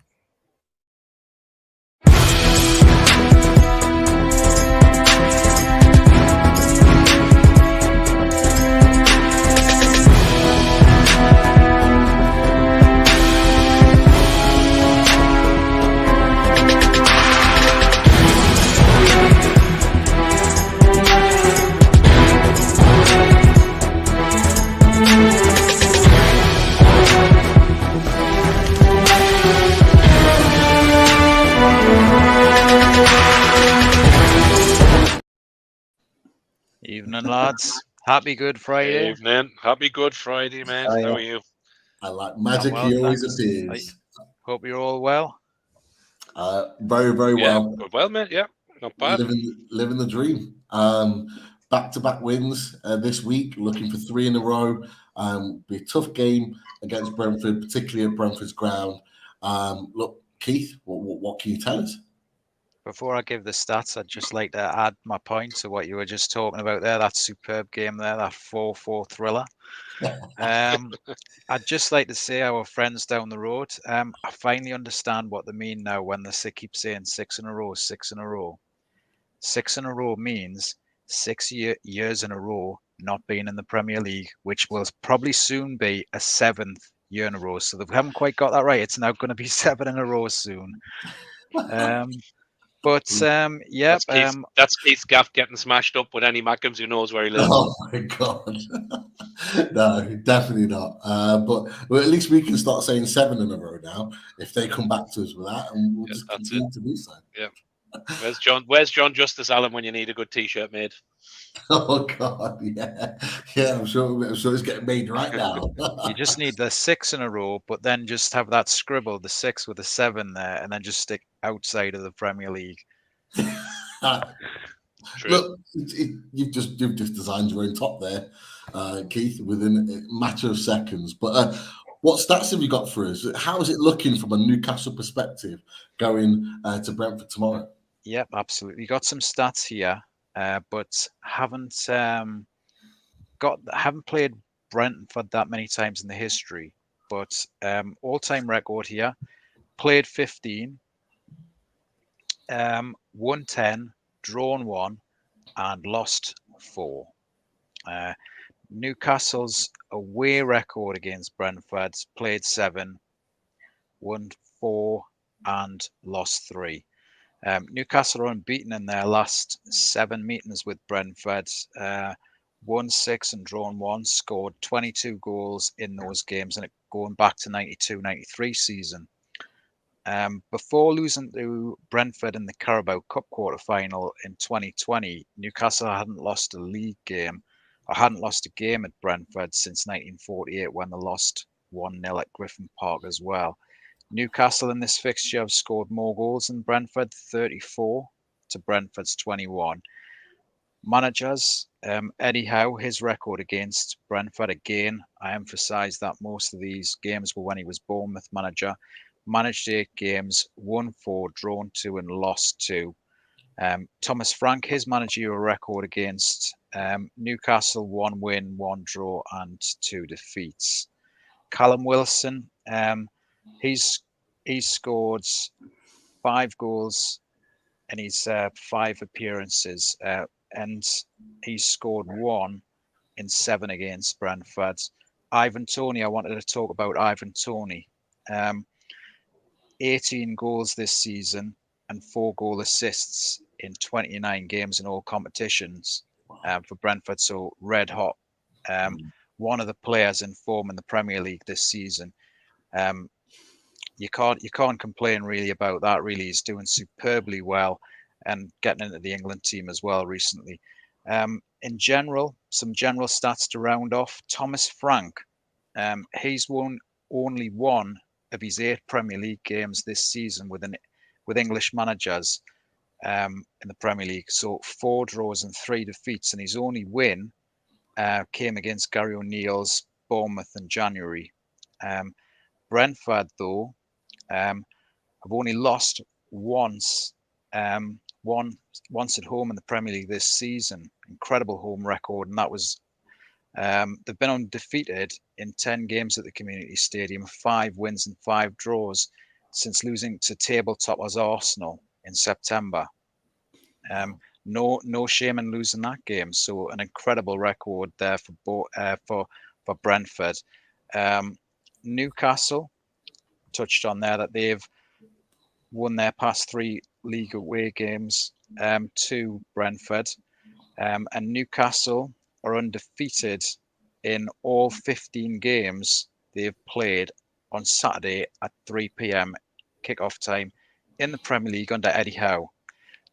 Evening, lads. Happy Good Friday. Evening. Happy Good Friday, man. How are you? I like magic. He always appears. Hope you're all well. Very, very well. Good, well, mate. Yeah, not bad. Living the dream. Back-to-back wins this week. Looking for 3 in a row. Be a tough game against Brentford, particularly at Brentford's ground. Look, Keith, what can you tell us? Before I give the stats, I'd just like to add my point to what you were just talking about there. That superb game there, that 4-4 thriller. I'd just like to say our friends down the road, I finally understand what they mean now when they keep saying 6 in a row, 6 in a row. 6 in a row means 6 years in a row not being in the Premier League, which will probably soon be a 7th year in a row. So they haven't quite got that right. It's now going to be 7 in a row soon. Yeah. That's Keith's gaff getting smashed up with any Mackems who knows where he lives. Oh my God. No, definitely not. But at least we can start saying 7 in a row now if they come back to us with that, and we'll just continue to do so. Yeah. Where's John Justice Allen when you need a good T-shirt made? Oh God, yeah. I'm sure it's getting made right now. You just need the 6 in a row, but then just have that scribble, the 6 with the 7 there, and then just stick outside of the Premier League. Look, you've just designed your own top there, Keith, within a matter of seconds. But what stats have you got for us? How is it looking from a Newcastle perspective going to Brentford tomorrow? Yep, absolutely. Got some stats here, but haven't played Brentford that many times in the history. But all-time record here: played 15, won 10, drawn 1, and lost 4. Newcastle's away record against Brentford: played 7, won 4, and lost 3. Newcastle are unbeaten in their last 7 meetings with Brentford. Won 6 and drawn 1, scored 22 goals in those games, and going back to 92-93 season. Before losing to Brentford in the Carabao Cup quarter-final in 2020, Newcastle hadn't lost a league game, or hadn't lost a game at Brentford since 1948, when they lost 1-0 at Griffin Park as well. Newcastle in this fixture have scored more goals than Brentford, 34 to Brentford's 21. Managers, Eddie Howe, his record against Brentford, again, I emphasise that most of these games were when he was Bournemouth manager. Managed 8 games, won 4, drawn 2, and lost 2. Thomas Frank, his managerial record against Newcastle: 1 win, 1 draw, and 2 defeats. Callum Wilson, he's scored 5 goals in his 5 appearances, and he's scored 1 in 7 against Brentford. Ivan Toney, I wanted to talk about Ivan Toney. 18 goals this season and 4 goal assists in 29 games in all competitions for Brentford. So red hot. One of the players in form in the Premier League this season. You can't complain really about that. Really, he's doing superbly well and getting into the England team as well recently. In general, some general stats to round off. Thomas Frank, he's won only 1 of his 8 Premier League games this season with English managers in the Premier League. So 4 draws and 3 defeats, and his only win came against Gary O'Neill's Bournemouth in January. Brentford, though, have only lost once at home in the Premier League this season. Incredible home record, and that was they've been undefeated in 10 games at the Community Stadium, 5 wins and 5 draws since losing to table toppers Arsenal in September. No shame in losing that game. So an incredible record there for Brentford. Newcastle, touched on there that they've won their past 3 league away games to Brentford, and Newcastle are undefeated in all 15 games they've played on Saturday at 3 p.m. kickoff time in the Premier League under Eddie Howe.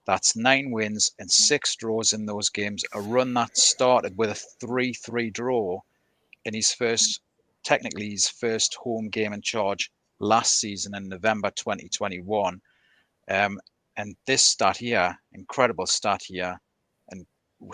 That's 9 wins and 6 draws in those games, a run that started with a 3-3 draw in his first home game in charge last season in November 2021. And this stat here, incredible stat here, and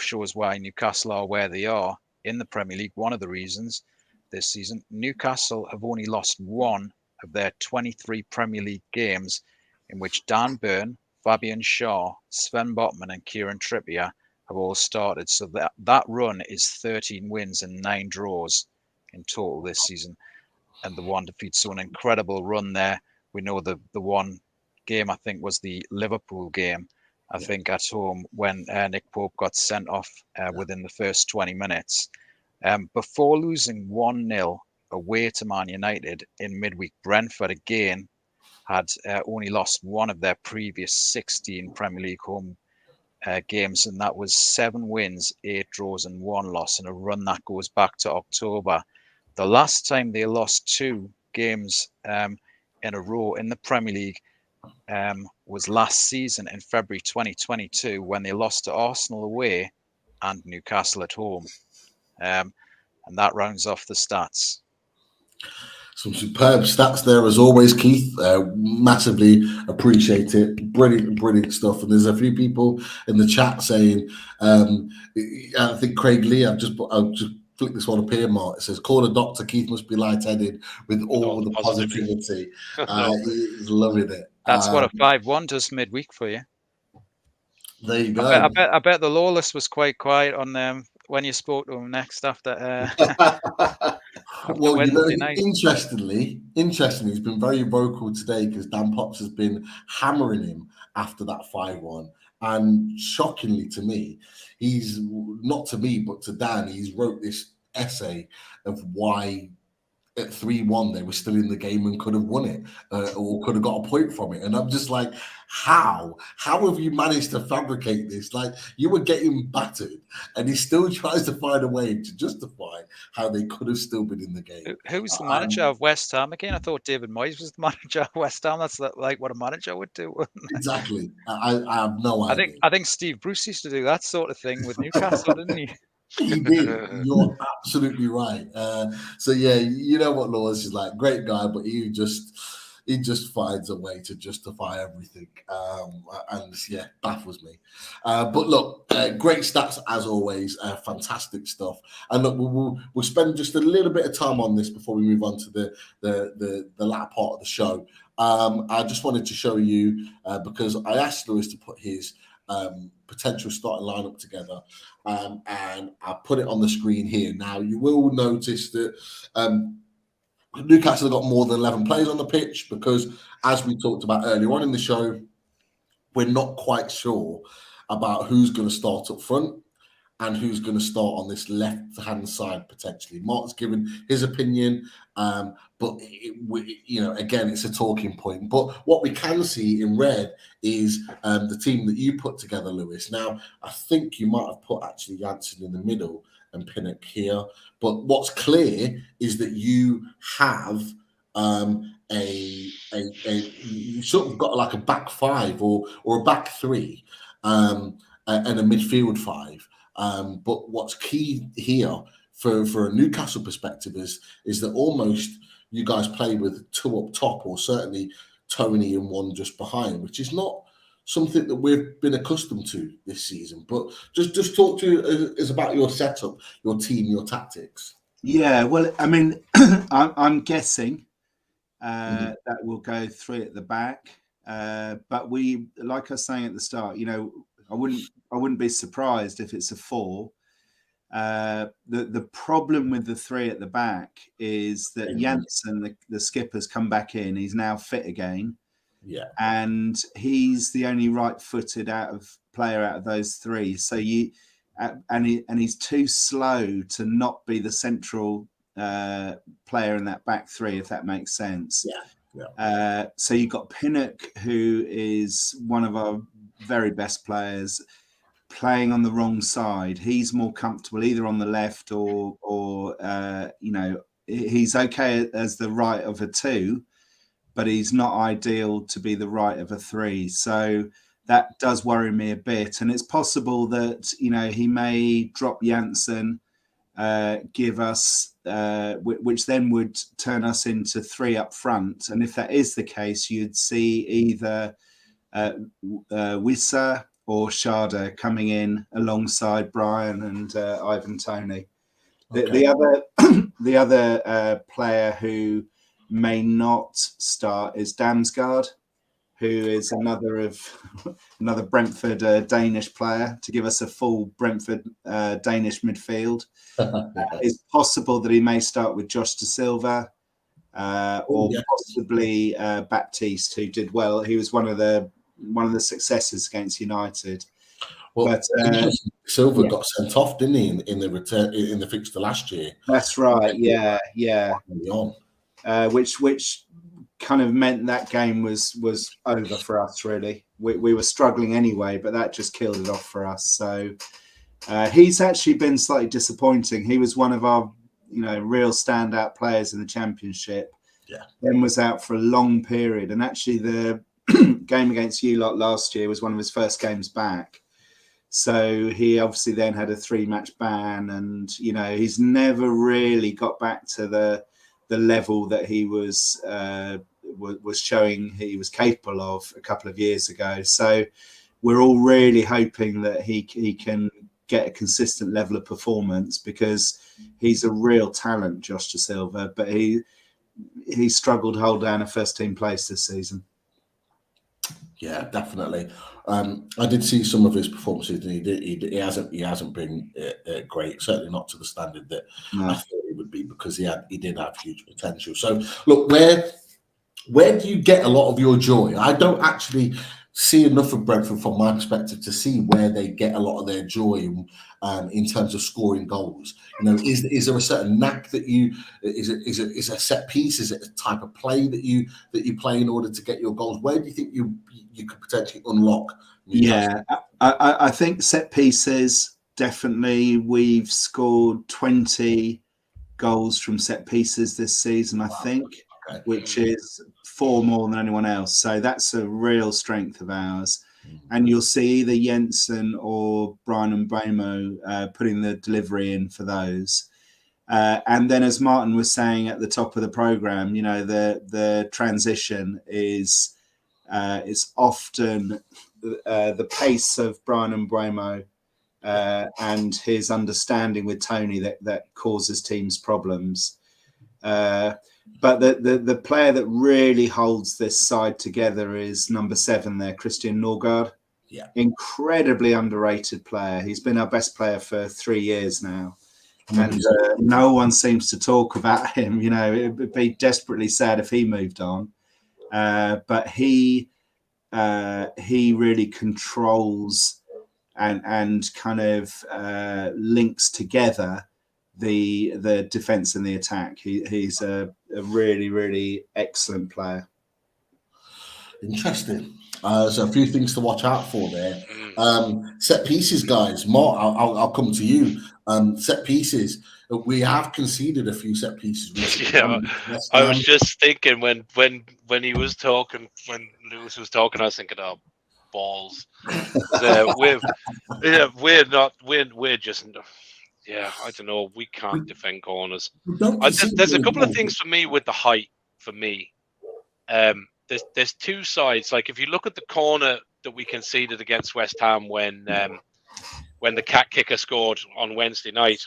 shows why Newcastle are where they are in the Premier League. One of the reasons this season, Newcastle have only lost 1 of their 23 Premier League games in which Dan Burn, Fabian Shaw, Sven Botman and Kieran Trippier have all started. So that run is 13 wins and 9 draws in total this season, and the 1 defeat. So an incredible run there. We know the one game, I think, was the Liverpool game, I think, at home, when Nick Pope got sent off within the first 20 minutes. Before losing 1-0 away to Man United in midweek, Brentford again had only lost one of their previous 16 Premier League home games, and that was 7 wins, 8 draws and 1 loss, in a run that goes back to October. The last time they lost 2 games in a row in the Premier League was last season in February 2022, when they lost to Arsenal away and Newcastle at home. And that rounds off the stats. Some superb stats there as always, Keith. Massively appreciate it. Brilliant stuff. And there's a few people in the chat saying, I think Craig Lee, I'll just flick this one up here, Mark. It says, call a doctor, Keith must be lightheaded with all the positivity. He's loving it. That's what a 5-1 does midweek for you. There you go. I bet the Lawless was quite quiet on them when you spoke to him next after. Well, you know, interestingly, he's been very vocal today because Dan Potts has been hammering him after that 5-1. And shockingly to me, he's not to me, but to Dan, he's wrote this essay of why at 3-1 they were still in the game and could have won it or could have got a point from it. And I'm just like, how have you managed to fabricate this? Like, you were getting battered and he still tries to find a way to justify how they could have still been in the game. Who's the manager of West Ham again? I thought David Moyes was the manager of West Ham. That's like what a manager would do. Exactly. I have no idea. I think Steve Bruce used to do that sort of thing with Newcastle, didn't he? He did. You're absolutely right. So yeah, you know what Laws is like. Great guy, but he just finds a way to justify everything. And yeah, baffles me. But look, great stats as always. Fantastic stuff. And look, we'll spend just a little bit of time on this before we move on to the latter part of the show. I just wanted to show you because I asked Lewis to put his potential starting lineup together, and I put it on the screen here. Now you will notice that Newcastle have got more than 11 players on the pitch because, as we talked about earlier on in the show, we're not quite sure about who's going to start up front and who's going to start on this left-hand side potentially. Mark's given his opinion, but again, it's a talking point. But what we can see in red is the team that you put together, Lewis. Now, I think you might have put actually Janssen in the middle and Pinnock here. But what's clear is that you have you sort of got like a back 5 or a back 3 and a midfield 5. But what's key here for a Newcastle perspective is that almost you guys play with 2 up top, or certainly Toney and 1 just behind, which is not something that we've been accustomed to this season. But just talk to us about your setup, your team, your tactics. Yeah, well, I mean, I'm guessing that we'll go 3 at the back, but we, like I was saying at the start, I wouldn't be surprised if it's a 4. The problem with the 3 at the back is that Janssen, the skipper's come back in. He's now fit again. Yeah, and he's the only right-footed player out of those 3. So he's too slow to not be the central player in that back 3, if that makes sense. Yeah. So you've got Pinnock, who is one of our very best players, playing on the wrong side. He's more comfortable either on the left or he's okay as the right of a 2, but he's not ideal to be the right of a 3. So that does worry me a bit. And it's possible that, he may drop Janssen, give us, which then would turn us into 3 up front. And if that is the case, you'd see either Wissa or Sharda coming in alongside Brian and Ivan Toney. Okay. The other player who may not start is Damsgaard, who is another Brentford Danish player, to give us a full Brentford Danish midfield. It's possible that he may start with Josh Da Silva or possibly Baptiste, who did well. He was one of the successes against United. Well, but Silva got sent off, didn't he, in the fixture last year? That's right. Yeah. Which kind of meant that game was over for us. Really, we were struggling anyway, but that just killed it off for us. So he's actually been slightly disappointing. He was one of our real standout players in the Championship. Yeah, then was out for a long period, and actually the game against you lot last year was one of his first games back. So he obviously then had a 3-match ban, and he's never really got back to the level that he was showing he was capable of a couple of years ago. So we're all really hoping that he can get a consistent level of performance, because he's a real talent, Josh Da Silva, but he struggled to hold down a first team place this season. Yeah, definitely. I did see some of his performances, and he hasn't been great. Certainly not to the standard that I thought he would be, because he did have huge potential. So, look, where do you get a lot of your joy? I don't actually see enough of Brentford from my perspective to see where they get a lot of their joy in terms of scoring goals. Is there a certain knack that is a set piece? Is it a type of play that you play in order to get your goals? Where do you think you could potentially unlock? Yeah, I think set pieces, definitely. We've scored 20 goals from set pieces this season, I think, which is 4 more than anyone else. So that's a real strength of ours. And you'll see either Jensen or Brian Mbeumo putting the delivery in for those. And then, as Martin was saying at the top of the programme, the transition is often the pace of Brian Mbeumo and his understanding with Toney that causes teams problems. But the player that really holds this side together is number 7 there, Christian Norgard. Yeah, incredibly underrated player. He's been our best player for 3 years now, and no one seems to talk about him. It would be desperately sad if he moved on. But he really controls and kind of links together the defense and the attack. He's a really, really excellent player. Interesting. So a few things to watch out for there. Set pieces, guys. Mark, I'll come to you. Set pieces. We have conceded a few set pieces recently. Yeah, I was just thinking when he was talking, when Lewis was talking, I was thinking, oh, balls. We're just. Yeah, I don't know. We can't defend corners. There's a couple of things for me with the height. For me, there's 2 sides. Like, if you look at the corner that we conceded against West Ham when the cat kicker scored on Wednesday night,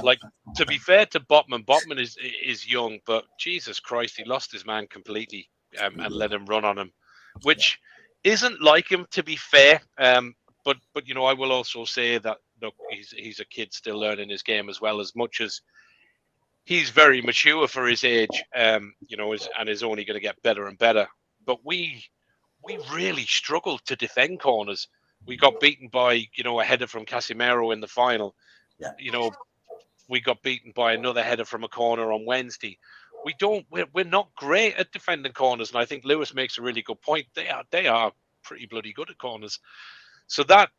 like, to be fair to Botman is young, but Jesus Christ, he lost his man completely and let him run on him, which isn't like him, to be fair. But I will also say that, look, he's a kid still learning his game, as much as he's very mature for his age, and is only going to get better and better. But we really struggled to defend corners. We got beaten by a header from Casemiro in the final. Yeah. We got beaten by another header from a corner on Wednesday. We're not great at defending corners, and I think Lewis makes a really good point. They are pretty bloody good at corners. So that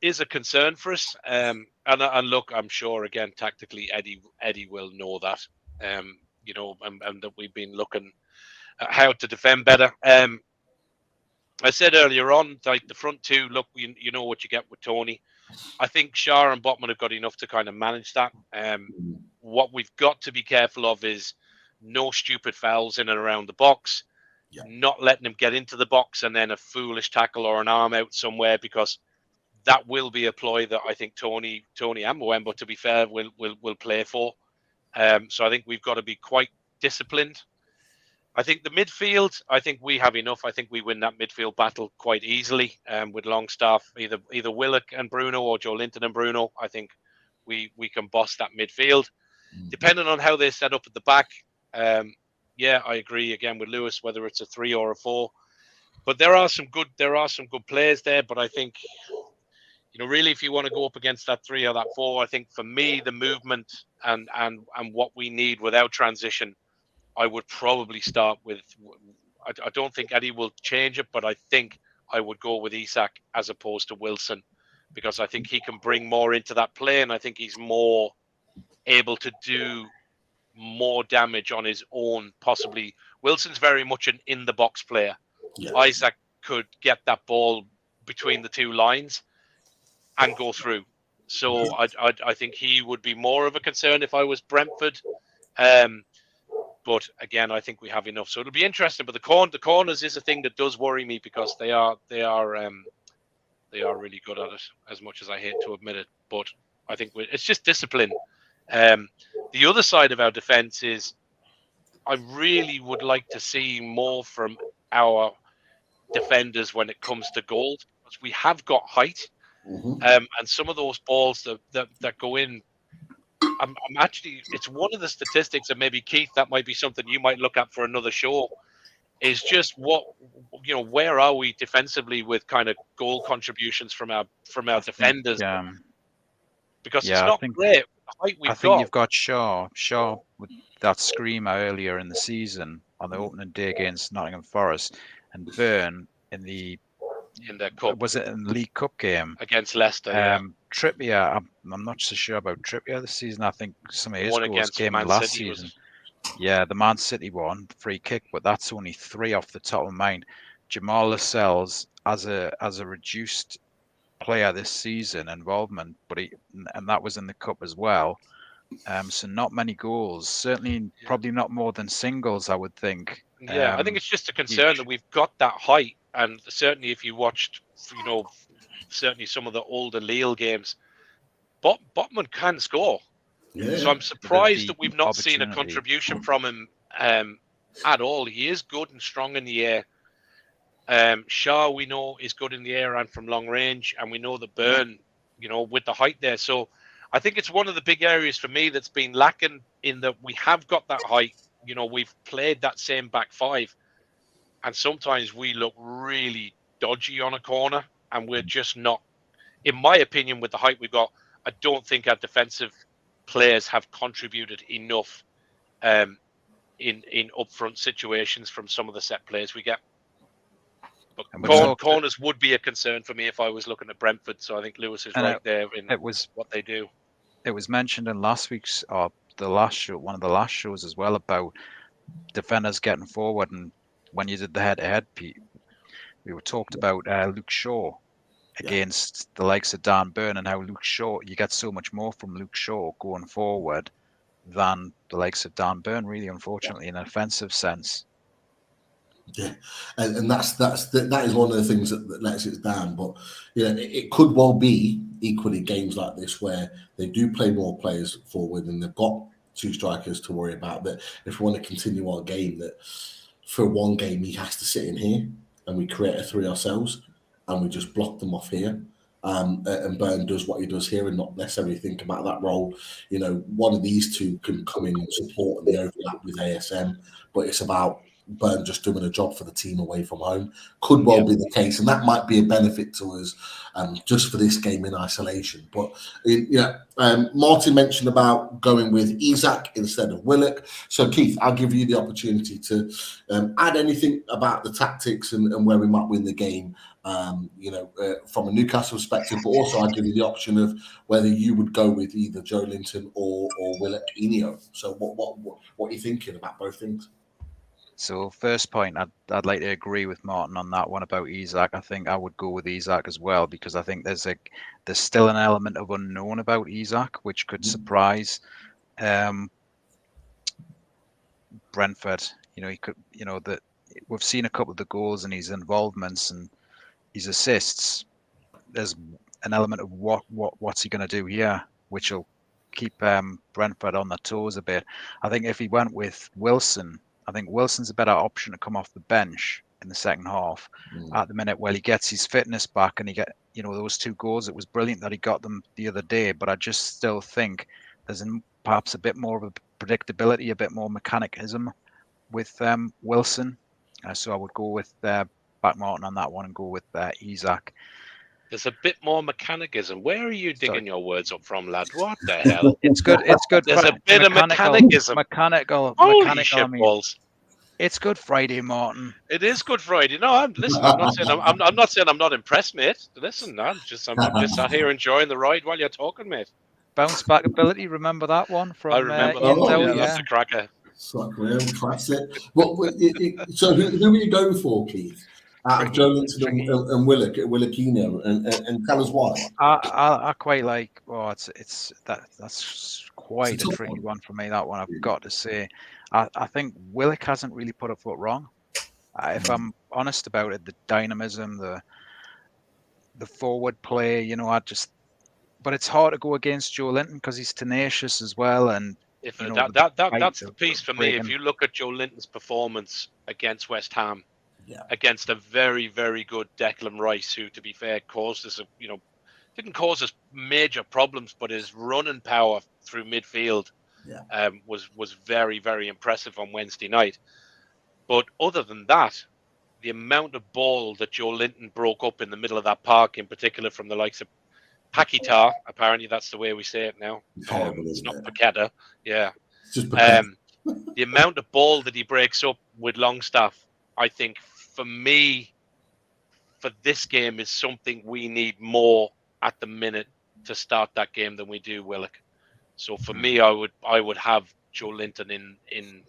is a concern for us. And look, I'm sure, again, tactically, Eddie will know that, and that we've been looking at how to defend better. I said earlier on, like, the front 2, look, you know what you get with Toney. I think Shah and Botman have got enough to kind of manage that. What we've got to be careful of is no stupid fouls in and around the box, not letting him get into the box and then a foolish tackle or an arm out somewhere, because that will be a ploy that I think Toney and Mbeumo, to be fair, will play for. So I think we've got to be quite disciplined. I think the midfield, I think we have enough. I think we win that midfield battle quite easily with Longstaff, either Willock and Bruno or Joe Linton and Bruno. I think we can boss that midfield. Depending on how they set up at the back, yeah, I agree again with Lewis, whether it's a 3 or a 4. But there are some good players there. But I think, really, if you want to go up against that 3 or that 4, I think for me, the movement and what we need without transition, I would probably start with. I don't think Eddie will change it, but I think I would go with Isak as opposed to Wilson, because I think he can bring more into that play, and I think he's more able to do more damage on his own. Possibly, Wilson's very much an in-the-box player. Yeah. Isak could get that ball between the 2 lines and go through. So I think he would be more of a concern if I was Brentford. But again, I think we have enough. So it'll be interesting. But the corners is a thing that does worry me, because they are really good at it, as much as I hate to admit it. But I think it's just discipline. The other side of our defence is, I really would like to see more from our defenders when it comes to goal, because we have got height, and some of those balls that go in. I'm actually, it's one of the statistics, and maybe Keith, that might be something you might look at for another show, is just where are we defensively with kind of goal contributions from our defenders? Because it's not great. The height we've got. You've got Shaw with that screamer earlier in the season on the opening day against Nottingham Forest, and Burn in the cup. Was it in the League Cup game against Leicester? Trippier, I'm not so sure about Trippier this season. I think some of his goals came in last season. Yeah, the Man City one, free kick, but that's only 3 off the top of my mind. Jamal Lascelles, as a reduced player this season, involvement, and that was in the cup as well. So not many goals. Certainly, probably not more than singles, I would think. Yeah, I think it's just a concern that we've got that height, and certainly if you watched, certainly some of the older Lille games, Botman can score. Yeah. So I'm surprised that we've not seen a contribution from him at all. He is good and strong in the air. Shaw, we know, is good in the air and from long range, and we know that Burn, with the height there. So I think it's one of the big areas for me that's been lacking, in that we have got that height. We've played that same back 5, and sometimes we look really dodgy on a corner, and we're just not, in my opinion, with the height we've got, I don't think our defensive players have contributed enough in upfront situations from some of the set plays we get. But corners would be a concern for me if I was looking at Brentford. So I think Lewis is right there in what they do. It was mentioned in last week's the last show, one of the last shows as well, about defenders getting forward. And when you did the head-to-head, Pete, we were talked about Luke Shaw against the likes of Dan Burn, and how Luke Shaw, you get so much more from Luke Shaw going forward than the likes of Dan Burn, really, unfortunately, in an offensive sense. Yeah, and that is one of the things that lets it down. But it could well be equally games like this where they do play more players forward, and they've got 2 strikers to worry about. That if we want to continue our game, that for one game he has to sit in here, and we create a 3 ourselves, and we just block them off here. And Burn does what he does here, and not necessarily think about that role. One of these 2 can come in and support the overlap with ASM, but it's about Burn just doing a job for the team away from home. Could well be the case, and that might be a benefit to us just for this game in isolation. But Martin mentioned about going with Isak instead of Willock. So Keith, I'll give you the opportunity to add anything about the tactics and where we might win the game, from a Newcastle perspective, but also I'll give you the option of whether you would go with either Joe Linton or Willock Enio. So what are you thinking about both things? So first point, I'd like to agree with Martin on that one about Isak. I think I would go with Isak as well, because I think there's still an element of unknown about Isak, which could surprise Brentford. He could, that we've seen a couple of the goals and his involvements and his assists. There's an element of what's he going to do here, which will keep Brentford on their toes a bit. I think if he went with Wilson, I think Wilson's a better option to come off the bench in the second half. At the minute, he gets his fitness back and he get those 2 goals. It was brilliant that he got them the other day, but I just still think there's perhaps a bit more of a predictability, a bit more mechanicism with Wilson. So I would go with back Martin on that one and go with Isak. There's a bit more mechanicism. Where are you digging your words up from, lad? What the hell? It's good. It's good. There's a bit of mechanicism. Mechanical. Holy shit, I mean, balls. it's Good Friday, Martin. It is Good Friday. No, I'm not saying I'm not impressed, mate. Listen, I'm just out here enjoying the ride while you're talking, mate. Bounce back ability. Remember that one from? I remember that one. yeah, That's a cracker. Classic. So who are you going for, Keith? Out of Jolinton and Willockino, and tell us why. I quite like. Oh, that's quite a tricky one for me. That one, I've got to say. I think Willock hasn't really put a foot wrong. If I'm honest about it, the dynamism, the forward play, but it's hard to go against Jolinton because he's tenacious as well. And that's the piece for me. If you look at Jolinton's performance against West Ham, against a very, very good Declan Rice, who, to be fair, caused us didn't cause us major problems, but his running power through midfield was very, very impressive on Wednesday night. But other than that, the amount of ball that Jolinton broke up in the middle of that park, in particular from the likes of Paquetá, apparently that's the way we say it now. It's not Paqueta. Yeah. The amount of ball that he breaks up with Longstaff, I think, for me, for this game, is something we need more at the minute to start that game than we do Willock. So for me, I would have Jolinton in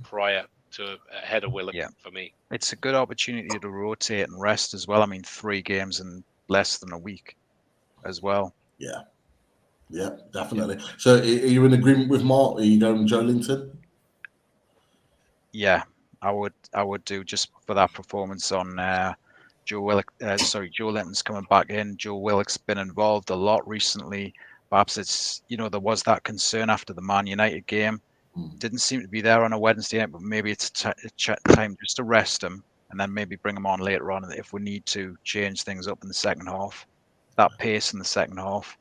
prior to ahead of Willock. For me, it's a good opportunity to rotate and rest as well. I mean, 3 games in less than a week as well. Yeah, definitely. So are you in agreement with Mark? Are you going Jolinton? Yeah, I would do, just for that performance on Joe Willock. Jolinton's coming back in. Joe Willock's been involved a lot recently. Perhaps it's, there was that concern after the Man United game. Didn't seem to be there on a Wednesday night, but maybe it's time just to rest him and then maybe bring him on later on if we need to change things up in the second half. That pace in the second half.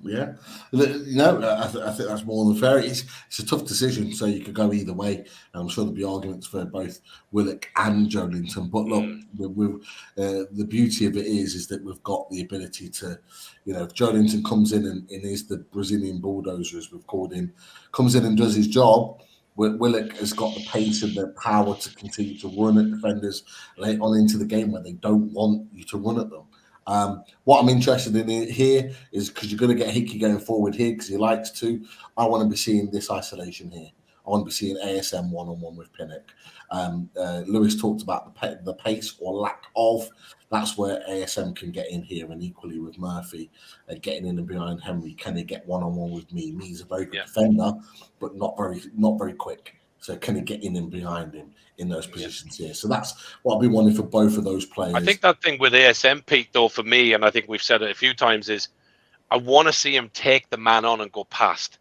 Yeah, I think that's more than fair. It's a tough decision, so you could go either way. I'm sure there'll be arguments for both Willock and Jolinton. But look, the beauty of it is that we've got the ability to, if Jolinton comes in and is the Brazilian bulldozer, as we've called him, comes in and does his job, Willock has got the pace and the power to continue to run at defenders late on into the game when they don't want you to run at them. What I'm interested in here is, because you're going to get Hickey going forward here because he likes to, I want to be seeing this isolation here. I want to be seeing ASM one-on-one with Pinnock. Lewis talked about the pace or lack of. That's where ASM can get in here, and equally with Murphy getting in and behind Henry. Can they get one-on-one with me? Me's a very good defender, but not very quick. So can he get in and behind him in those positions here? So that's what I'll be wanting for both of those players. I think that thing with ASM, Pete, though, for me, and I think we've said it a few times, is I want to see him take the man on and go past.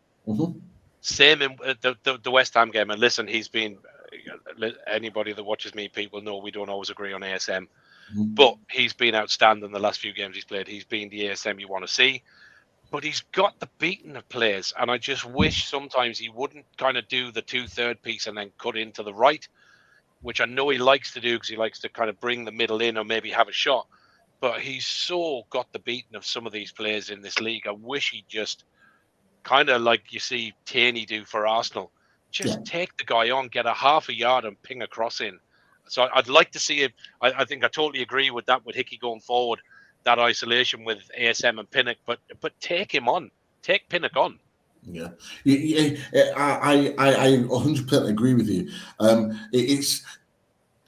Same in the West Ham game. And listen, he's been, anybody that watches me, Pete, will know we don't always agree on ASM. But he's been outstanding the last few games he's played. He's been the ASM you want to see. But he's got the beating of players, and I just wish sometimes he wouldn't kind of do the 2/3 piece and then cut into the right, which I know he likes to do because he likes to kind of bring the middle in or maybe have a shot. But he's so got the beating of some of these players in this league. I wish he just kind of, like you see Toney do for Arsenal, just take the guy on, get a half a yard and ping a cross in. So I'd like to see it. I think I totally agree with that with Hickey going forward. That isolation with ASM and Pinnock, but take him on, take Pinnock on. Yeah, I 100% agree with you.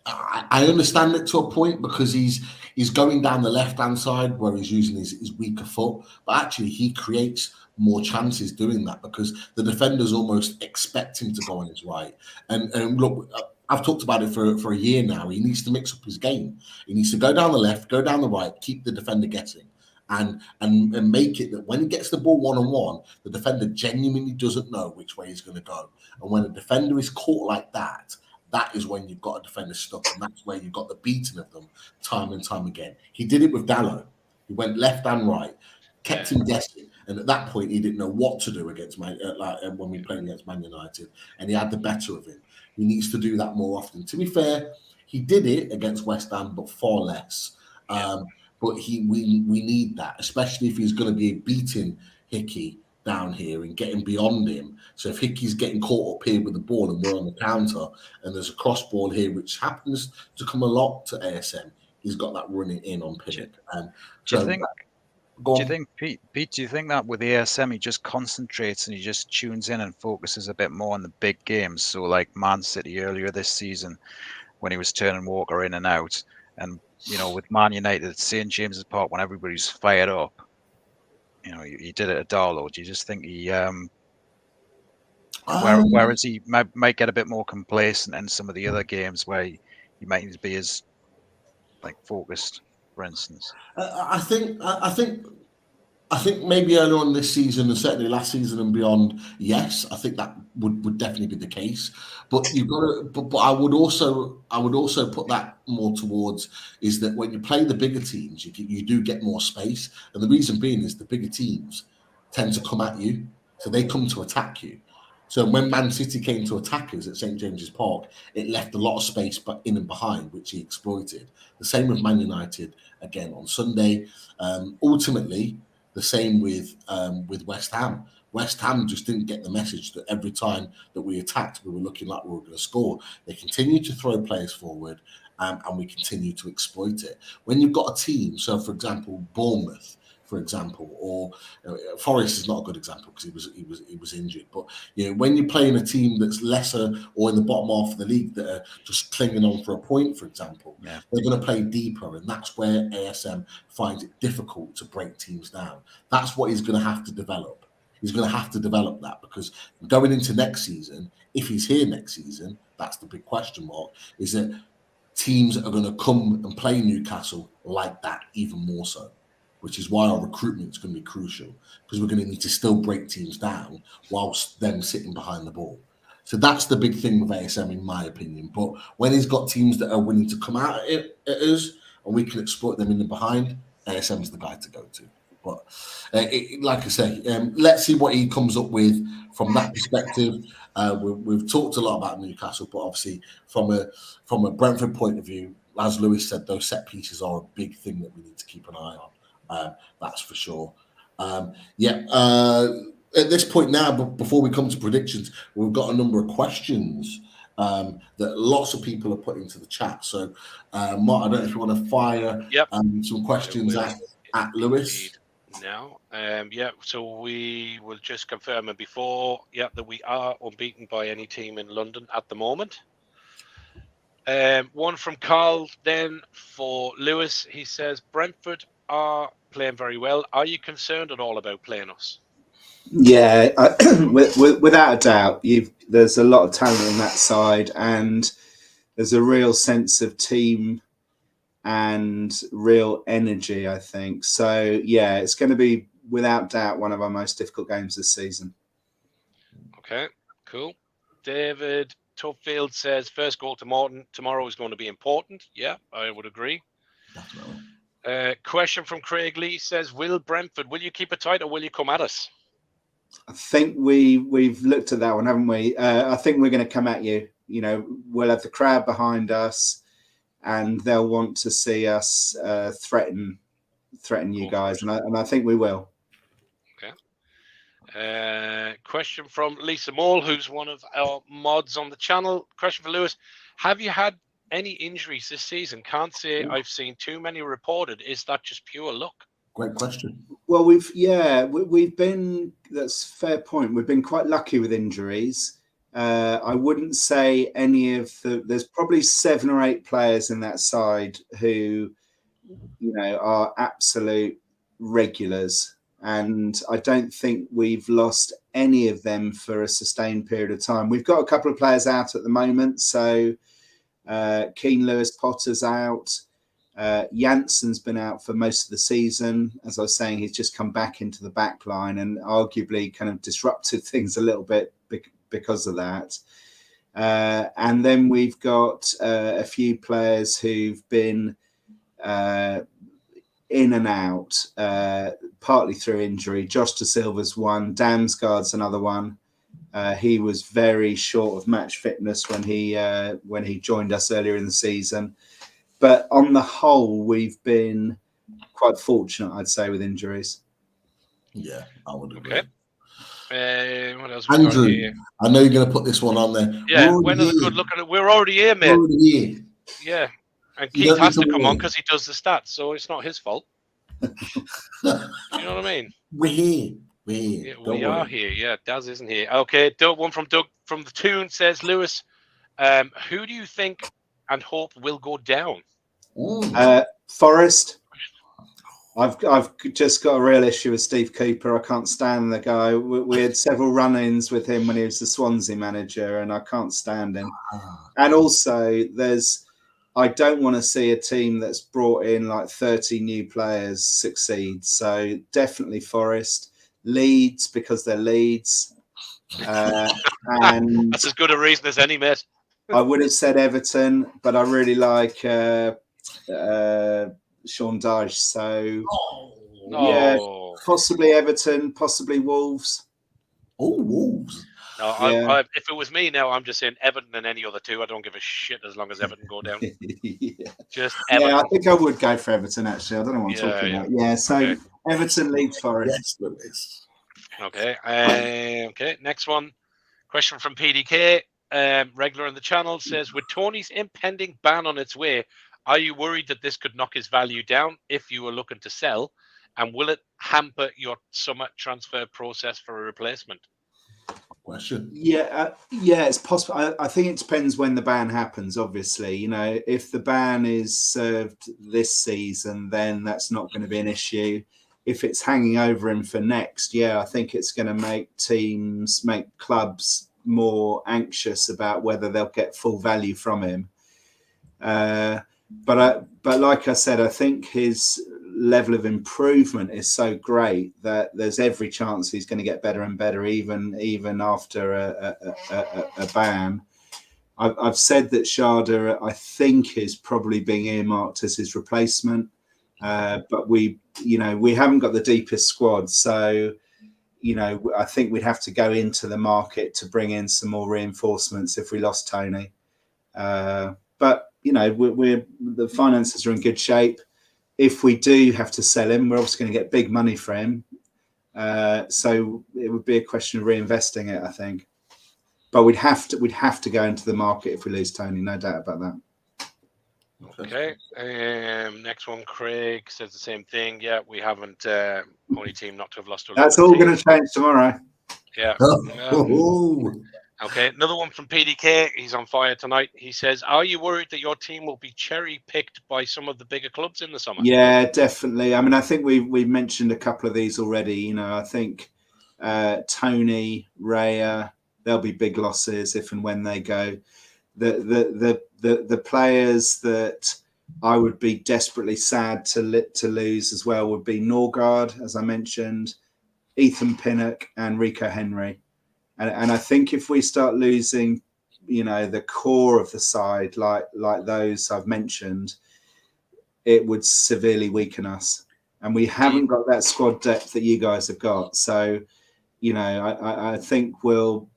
I understand it to a point because he's going down the left hand side where he's using his weaker foot, but actually he creates more chances doing that because the defenders almost expect him to go on his right. And look, I've talked about it for a year now. He needs to mix up his game. He needs to go down the left, go down the right, keep the defender guessing. and make it that when he gets the ball one-on-one, the defender genuinely doesn't know which way he's going to go. And when a defender is caught like that, that is when you've got a defender stuck, and that's where you've got the beating of them time and time again. He did it with Dallo. He went left and right, kept him guessing, and at that point he didn't know what to do against when we played against Man United, and he had the better of him. He needs to do that more often. To be fair, he did it against West Ham, but far less. But we need that, especially if he's going to be beating Hickey down here and getting beyond him. So if Hickey's getting caught up here with the ball and we're on the counter and there's a cross ball here, which happens to come a lot to ASM, he's got that running in on Pinnock. Do you think, Pete, do you think that with ASM he just concentrates and he just tunes in and focuses a bit more on the big games? So like Man City earlier this season when he was turning Walker in and out, and with Man United at St James's Park when everybody's fired up, he did it at Darlow. Do you just think he, whereas he might get a bit more complacent in some of the other games where he might need to be as focused, for instance? I think maybe earlier on this season and certainly last season and beyond, yes, I think that would definitely be the case. But you've got to. But I would also put that more towards is that when you play the bigger teams, you do get more space, and the reason being is the bigger teams tend to come at you, so they come to attack you. So when Man City came to attack us at St James's Park, it left a lot of space in and behind, which he exploited. The same with Man United again on Sunday. Ultimately, the same with West Ham. West Ham just didn't get the message that every time that we attacked, we were looking like we were going to score. They continued to throw players forward, and we continue to exploit it. When you've got a team, so for example, Bournemouth, for example, or Forest is not a good example because he was injured. But when you're playing a team that's lesser or in the bottom half of the league that are just clinging on for a point, for example, they're going to play deeper, and that's where ASM finds it difficult to break teams down. That's what he's going to have to develop. He's going to have to develop that, because going into next season, if he's here next season, that's the big question mark, is that teams are going to come and play Newcastle like that even more so, which is why our recruitment is going to be crucial, because we're going to need to still break teams down whilst them sitting behind the ball. So that's the big thing with ASM, in my opinion. But when he's got teams that are willing to come out at us and we can exploit them in the behind, ASM's the guy to go to. But like I say, let's see what he comes up with from that perspective. We've talked a lot about Newcastle, but obviously from a Brentford point of view, as Lewis said, those set pieces are a big thing that we need to keep an eye on. That's for sure. At this point now, but before we come to predictions, we've got a number of questions that lots of people are putting into the chat. So, Mark, I don't know if you want to fire some questions at Lewis. Now, so we will just confirm it before, that we are unbeaten by any team in London at the moment. One from Carl then for Lewis. He says, Brentford are playing very well. Are you concerned at all about playing us? Yeah, without a doubt. There's a lot of talent on that side, and there's a real sense of team and real energy, I think. So, yeah, it's going to be, without doubt, one of our most difficult games this season. Okay, cool. David Tuffield says, first goal tomorrow is going to be important. Yeah, I would agree. Question from Craig Lee says, will you keep it tight or will you come at us? I think we've looked at that one, haven't we? I think we're going to come at you. We'll have the crowd behind us, and they'll want to see us threaten you guys, and I think we will. Okay. Question from Lisa Moll, who's one of our mods on the channel. Question for Lewis: have you had any injuries this season? Can't say I've seen too many reported. Is that just pure luck? Great question. Well, we've been. That's a fair point. We've been quite lucky with injuries. I wouldn't say any of there's probably 7 or 8 players in that side who, are absolute regulars. And I don't think we've lost any of them for a sustained period of time. We've got a couple of players out at the moment. So Keane Lewis Potter's out. Janssen's been out for most of the season. As I was saying, he's just come back into the back line and arguably kind of disrupted things a little bit because of that. And then we've got a few players who've been in and out, partly through injury. Josh Da Silva's one, Damsgaard's another one. He was very short of match fitness when he joined us earlier in the season. But on the whole, we've been quite fortunate, I'd say, with injuries. Yeah, I would agree. Okay. What else? Andrew, I know you're going to put this one on there. Yeah, when is a good look at it? We're already here, mate. We're already here. Yeah. And Keith has to come on because he does the stats, so it's not his fault. You know what I mean? We're here. We're here. Yeah, we are here. Yeah, Daz isn't here. Okay, one from Doug from the Toon says, Lewis, who do you think and hope will go down? Forest. I've just got a real issue with Steve Cooper. I can't stand the guy. We had several run-ins with him when he was the Swansea manager, and I can't stand him. And also, I don't want to see a team that's brought in like 30 new players succeed. So definitely Forest. Leeds, because they're Leeds. And that's as good a reason as any, mate. I would have said Everton, but I really like Sean Dyche. So yeah, possibly Everton, possibly Wolves. Oh, Wolves. No, Yeah. if it was me now, I'm just saying Everton and any other two. I don't give a shit as long as Everton go down. Yeah. Just Everton. Yeah, I think I would go for Everton, actually. I don't know what I'm talking about. Yeah, so okay. Everton, Leeds, Forest. Yes, Okay. Okay, next one. Question from PDK, regular in the channel, says, with Tony's impending ban on its way, are you worried that this could knock his value down if you were looking to sell? And will it hamper your summer transfer process for a replacement? Question. Yeah, it's possible. I think it depends when the ban happens, obviously. You know, if the ban is served this season, then that's not going to be an issue. If it's hanging over him for next, I think it's going to make clubs more anxious about whether they'll get full value from him. But like I said, I think his level of improvement is so great that there's every chance he's going to get better and better, even after a ban. I've said that Sharda, I think, is probably being earmarked as his replacement, but we haven't got the deepest squad, so I think we'd have to go into the market to bring in some more reinforcements if we lost Toney. But the finances are in good shape. If we do have to sell him, we're obviously going to get big money for him. So it would be a question of reinvesting it, I think. But we'd have to go into the market if we lose Toney, no doubt about that. Okay. Next one, Craig says the same thing. Yeah, we haven't only team not to have lost. That's all going to change tomorrow. Yeah. Okay, another one from PDK. He's on fire tonight. He says, are you worried that your team will be cherry-picked by some of the bigger clubs in the summer? Yeah, definitely. I mean, I think we've mentioned a couple of these already. I think Toney, Raya, there'll be big losses if and when they go. The players that I would be desperately sad to lose as well would be Norgard, as I mentioned, Ethan Pinnock and Rico Henry. And I think if we start losing, the core of the side, like those I've mentioned, it would severely weaken us. And we haven't got that squad depth that you guys have got. So, I think we'll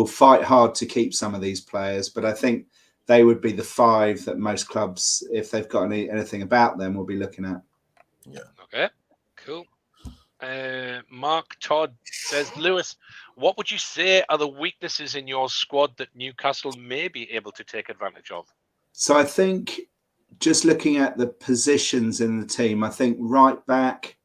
fight hard to keep some of these players, but I think they would be the 5 that most clubs, if they've got anything about them, will be looking at. Yeah. Okay. Cool. Mark Todd says, Lewis, what would you say are the weaknesses in your squad that Newcastle may be able to take advantage of? So I think just looking at the positions in the team, I think right back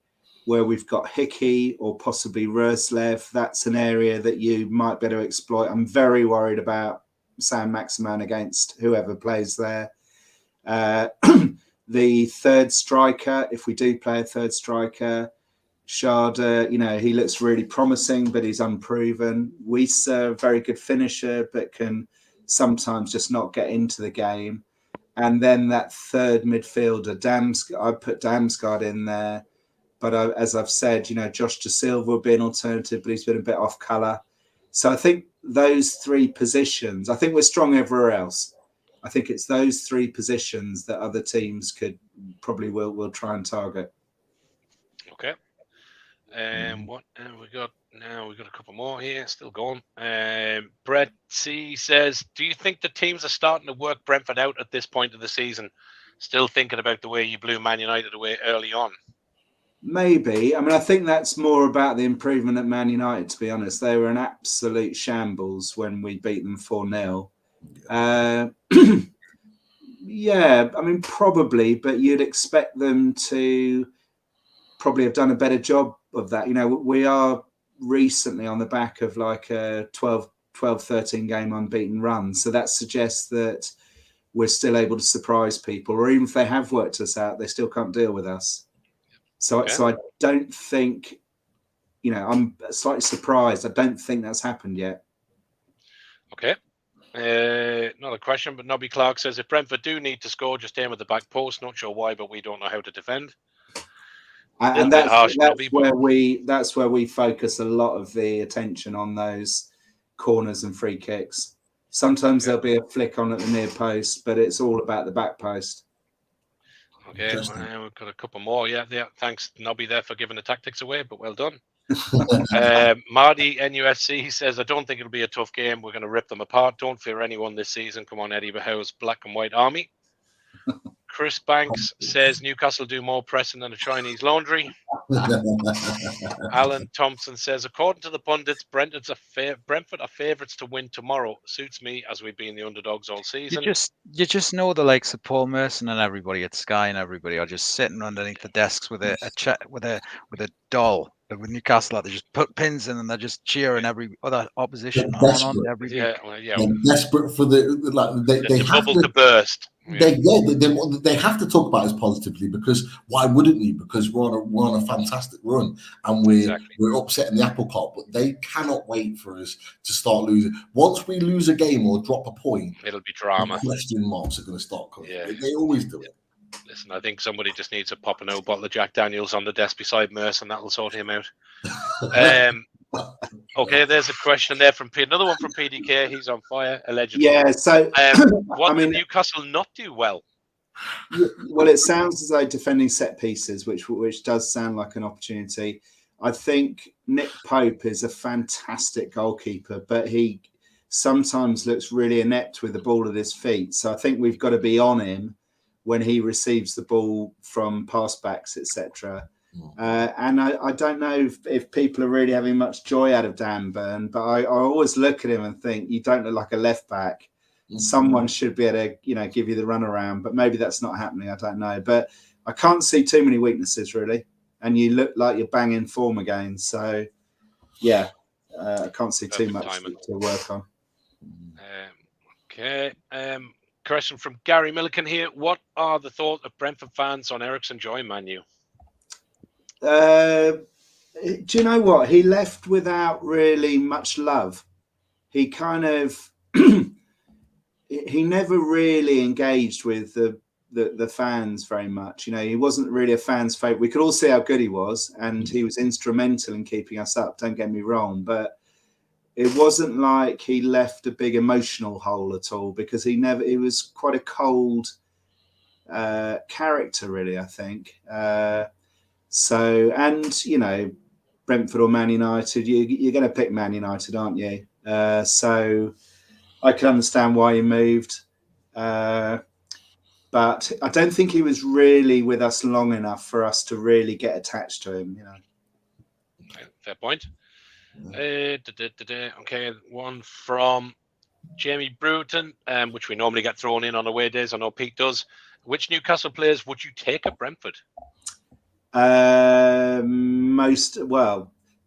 where we've got Hickey or possibly Roslev, that's an area that you might better exploit. I'm very worried about Sam Maximan against whoever plays there. The third striker, if we do play a third striker, Sharda, he looks really promising, but he's unproven. Weissa, very good finisher, but can sometimes just not get into the game. And then that third midfielder, I put Damsgaard in there. But as I've said, Josh Da Silva would be an alternative, but he's been a bit off colour. So I think those three positions, I think we're strong everywhere else. I think it's those three positions that other teams will try and target. Okay. What we got now? We got a couple more here, still going. Brett C says, "Do you think the teams are starting to work Brentford out at this point of the season? Still thinking about the way you blew Man United away early on." Maybe. I mean, I think that's more about the improvement at Man United, to be honest. They were an absolute shambles when we beat them 4-0. Yeah, I mean, probably, but you'd expect them to probably have done a better job of that. We are recently on the back of like a 12-13 game unbeaten run. So that suggests that we're still able to surprise people, or even if they have worked us out, they still can't deal with us. So I don't think, I'm slightly surprised. I don't think that's happened yet. Okay. Not a question, but Nobby Clark says, "If Brentford do need to score, just aim at the back post. Not sure why, but we don't know how to defend." And that's where we focus a lot of the attention on those corners and free kicks. Sometimes there'll be a flick on at the near post, but it's all about the back post. Okay, we've got a couple more. Yeah. Thanks, Nobby, there for giving the tactics away, but well done. Marty NUFC says, "I don't think it'll be a tough game. We're going to rip them apart. Don't fear anyone this season. Come on, Eddie Howe's black and white army." Chris Banks says, "Newcastle do more pressing than a Chinese laundry." Alan Thompson says, "According to the pundits, Brentford are favourites to win tomorrow. Suits me, as we've been the underdogs all season." You just know the likes of Paul Merson and everybody at Sky and everybody are just sitting underneath the desks with a doll. With Newcastle, they just put pins in and they're just cheering every other opposition on every week. They're desperate for they have bubble to burst. They have to talk about us positively, because why wouldn't you? Because we're on a fantastic run and we're upsetting the apple cart, but they cannot wait for us to start losing. Once we lose a game or drop a point, it'll be drama. Question marks are going to start coming. Yeah. They always do it. Listen, I think somebody just needs to pop an old bottle of Jack Daniels on the desk beside Merce, and that'll sort him out. Okay, there's a question there from another one from PDK. He's on fire, allegedly. Yeah. So, what did Newcastle not do well? Well, it sounds as though defending set pieces, which does sound like an opportunity. I think Nick Pope is a fantastic goalkeeper, but he sometimes looks really inept with the ball at his feet. So I think we've got to be on him when he receives the ball from pass backs, etc. And I don't know if people are really having much joy out of Dan Burn, but I always look at him and think, you don't look like a left back. Someone should be able to, give you the runaround, but maybe that's not happening. I don't know, but I can't see too many weaknesses really. And you look like you're banging form again. So yeah, I can't see too much to work on. Okay. Question from Gary Milliken here. What are the thoughts of Brentford fans on Ericsson joining Man U? Do you know what? He left without really much love. He kind of he never really engaged with the fans very much. He wasn't really a fan's favourite. We could all see how good he was, and he was instrumental in keeping us up. Don't get me wrong, but it wasn't like he left a big emotional hole at all, because he was quite a cold character, really, I think. So, and, Brentford or Man United, you're going to pick Man United, aren't you? So I can understand why he moved. But I don't think he was really with us long enough for us to really get attached to him, Fair point. Okay, one from Jamie Bruton, which we normally get thrown in on away days. I know Pete does. Which Newcastle players would you take at Brentford?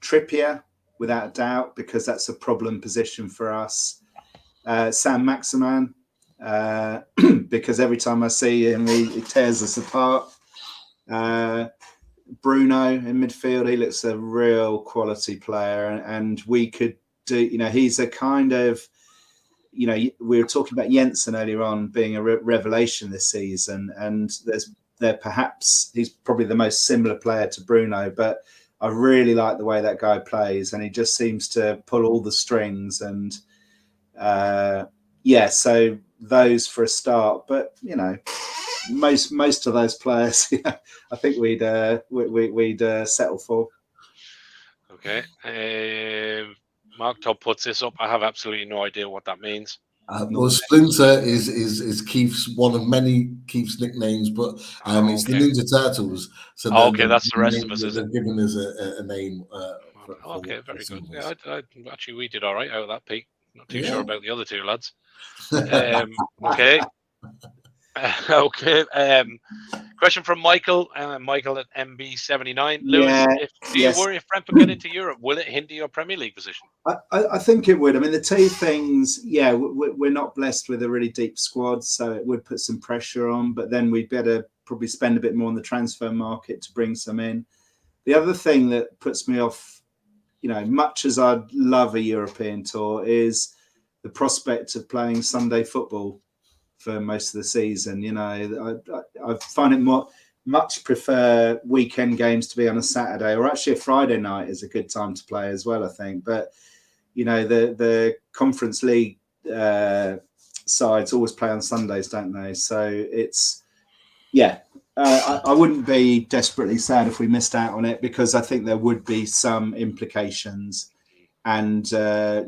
Trippier, without a doubt, because that's a problem position for us. Sam Maximan, because every time I see him, he tears us apart. Bruno in midfield, he looks a real quality player, and we could do, he's a kind of you know, we were talking about Jensen earlier on being a revelation this season, and he's probably the most similar player to Bruno, but I really like the way that guy plays, and he just seems to pull all the strings. And so those for a start. But you know, most of those players, I think we'd settle for. Okay. Mark Todd puts this up. I have absolutely no idea what that means. Well, Splinter is Keith's one of many Keith's nicknames, but it's the Ninja Turtles. So that's the rest of us, is it? They've given us a name. Okay, very good. Yeah, actually, we did all right out of that, Pete. Not too sure about the other two lads. Okay. Okay. Question from Michael. Michael at MB79. Lewis, do you worry if Brentford get into Europe, will it hinder your Premier League position? I think it would. I mean, the two things, we're not blessed with a really deep squad, so it would put some pressure on, but then we'd better probably spend a bit more on the transfer market to bring some in. The other thing that puts me off, you know, much as I'd love a European tour, is the prospect of playing Sunday football for most of the season. You know, I find it much prefer weekend games to be on a Saturday, or actually a Friday night is a good time to play as well, I think. But you know, the Conference League sides always play on Sundays, don't they? So it's I wouldn't be desperately sad if we missed out on it, because I think there would be some implications. And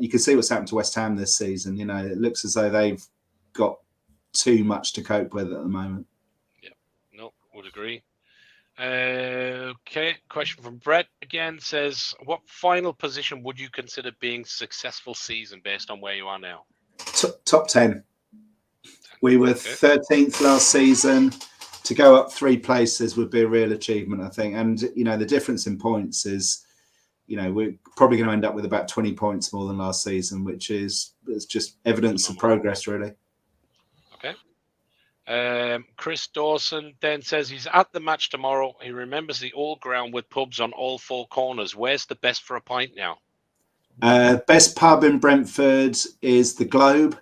you can see what's happened to West Ham this season. You know, it looks as though they've got too much to cope with at the moment. Yeah, no, would agree. Okay, question from Brett again says, what final position would you consider being successful season based on where you are now? Top 10. We were 13th last season. To go up 3 places would be a real achievement, I think. And, you know, the difference in points is, you know, we're probably going to end up with about 20 points more than last season, which is just evidence of progress, really. Okay. Chris Dawson then says he's at the match tomorrow. He remembers the old ground with pubs on all 4 corners. Where's the best for a pint now? Best pub in Brentford is the Globe.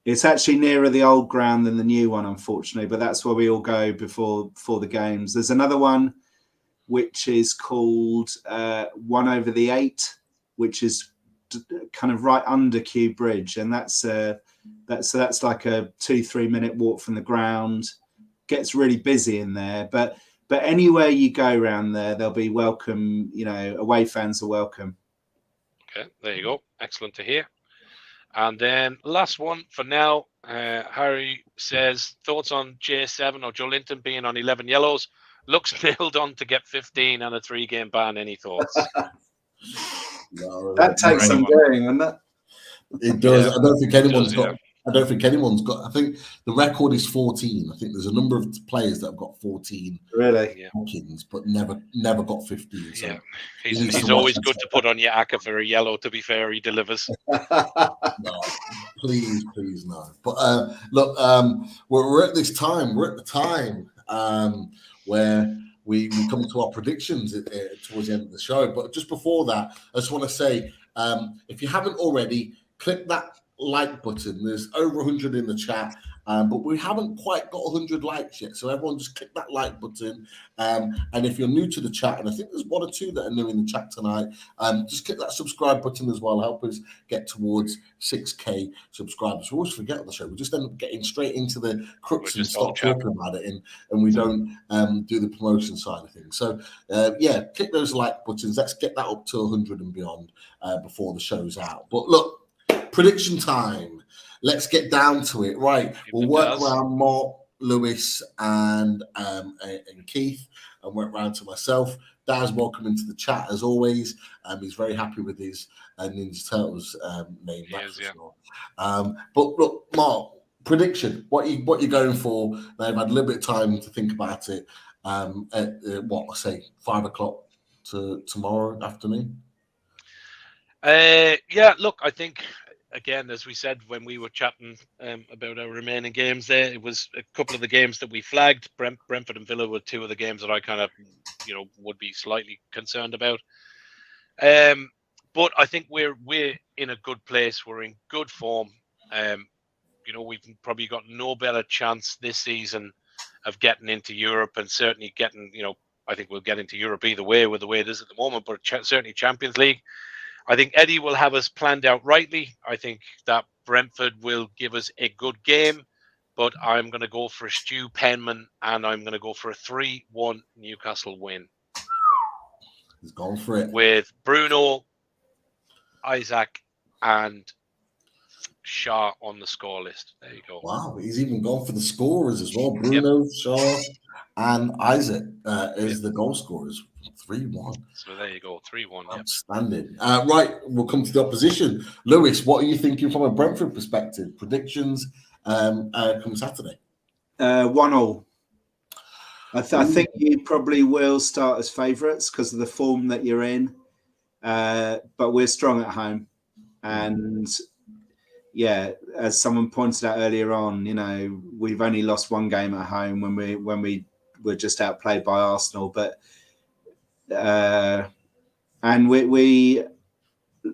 It's actually nearer the old ground than the new one, unfortunately, but that's where we all go before the games. There's another one which is called 1 over the 8, which is kind of right under Kew Bridge, and that's like a 2-3 minute walk from the ground. Gets really busy in there, but anywhere you go around there, they'll be welcome. You know, away fans are welcome. Okay, there you go. Excellent to hear. And then last one for now, Harry says, thoughts on J7 or Joe Linton being on 11 yellows? Looks nailed on to get 15 and a 3-game ban. Any thoughts? That takes some doing, wouldn't it? It does. I don't think anyone's got. I don't think anyone's got. I think the record is 14. I think there's a number of players that have got 14 bookings, but never got 15. So yeah, he's always good to put on your ACCA for a yellow. To be fair, he delivers. No, please no. But look, we're at this time. We're at the time where we come to our predictions towards the end of the show. But just before that, I just want to say, if you haven't already, click that like button. There's over 100 in the chat, but we haven't quite got 100 likes yet. So everyone just click that like button. And if you're new to the chat, and I think there's 1 or 2 that are new in the chat tonight, just click that subscribe button as well. Help us get towards 6K subscribers. We always forget on the show. We just end up getting straight into the crux and stop talking about it, and we don't do the promotion side of things. So click those like buttons. Let's get that up to 100 and beyond before the show's out. But look, prediction time. Let's get down to it. Right, we'll work around Mark, Lewis, and Keith, and work around to myself. Daz, welcome into the chat as always. He's very happy with his Ninja Turtles name. But look, Mark, prediction. What you going for? They've had a little bit of time to think about it. At 5 o'clock to tomorrow afternoon. Look, I think, again, as we said when we were chatting about our remaining games there, it was a couple of the games that we flagged. Brentford and Villa were 2 of the games that I kind of, would be slightly concerned about. But I think we're in a good place. We're in good form. You know, we've probably got no better chance this season of getting into Europe, and certainly getting, you know, I think we'll get into Europe either way with the way it is at the moment, but certainly Champions League. I think Eddie will have us planned out rightly. I think that Brentford will give us a good game, but I'm going to go for a Stu Penman, and I'm going to go for a 3-1 Newcastle win. He's gone for it. With Bruno, Isaac, and Shaw on the score list. There you go. Wow, he's even gone for the scorers as well. Bruno, Shaw, and Isaac is the goal scorers. 3-1. So there you go, 3-1. Outstanding. Right, we'll come to the opposition. Lewis, what are you thinking from a Brentford perspective? Predictions come Saturday. 1-1. I think you probably will start as favourites because of the form that you're in, but we're strong at home, and yeah, as someone pointed out earlier on, you know, we've only lost one game at home when we were just outplayed by Arsenal, but and we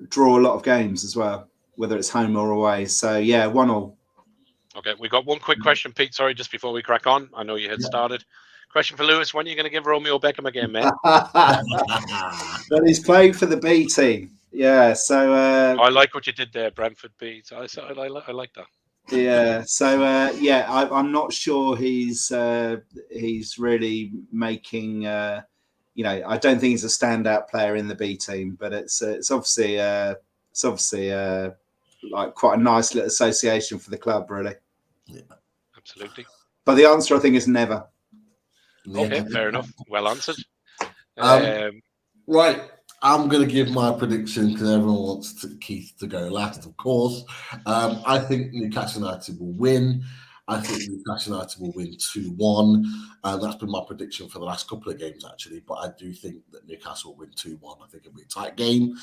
draw a lot of games as well, whether it's home or away. So yeah, 1-1. Okay, we got one quick question, Pete. Sorry, just before we crack on. I know you had started. Question for Lewis: when are you going to give Romeo Beckham again, mate? But he's playing for the B team. Yeah, so I like what you did there, Brentford B. So I like that. Yeah, so I'm not sure he's really making. You know, I don't think he's a standout player in the B team, but it's obviously like quite a nice little association for the club, really. Yeah, absolutely. But the answer, I think, is never. Okay, fair enough. Well answered. Right. I'm going to give my prediction because everyone wants Keith to go last, of course. I think Newcastle United will win. I think Newcastle United will win 2-1. That's been my prediction for the last couple of games, actually. But I do think that Newcastle will win 2-1. I think it'll be a tight game,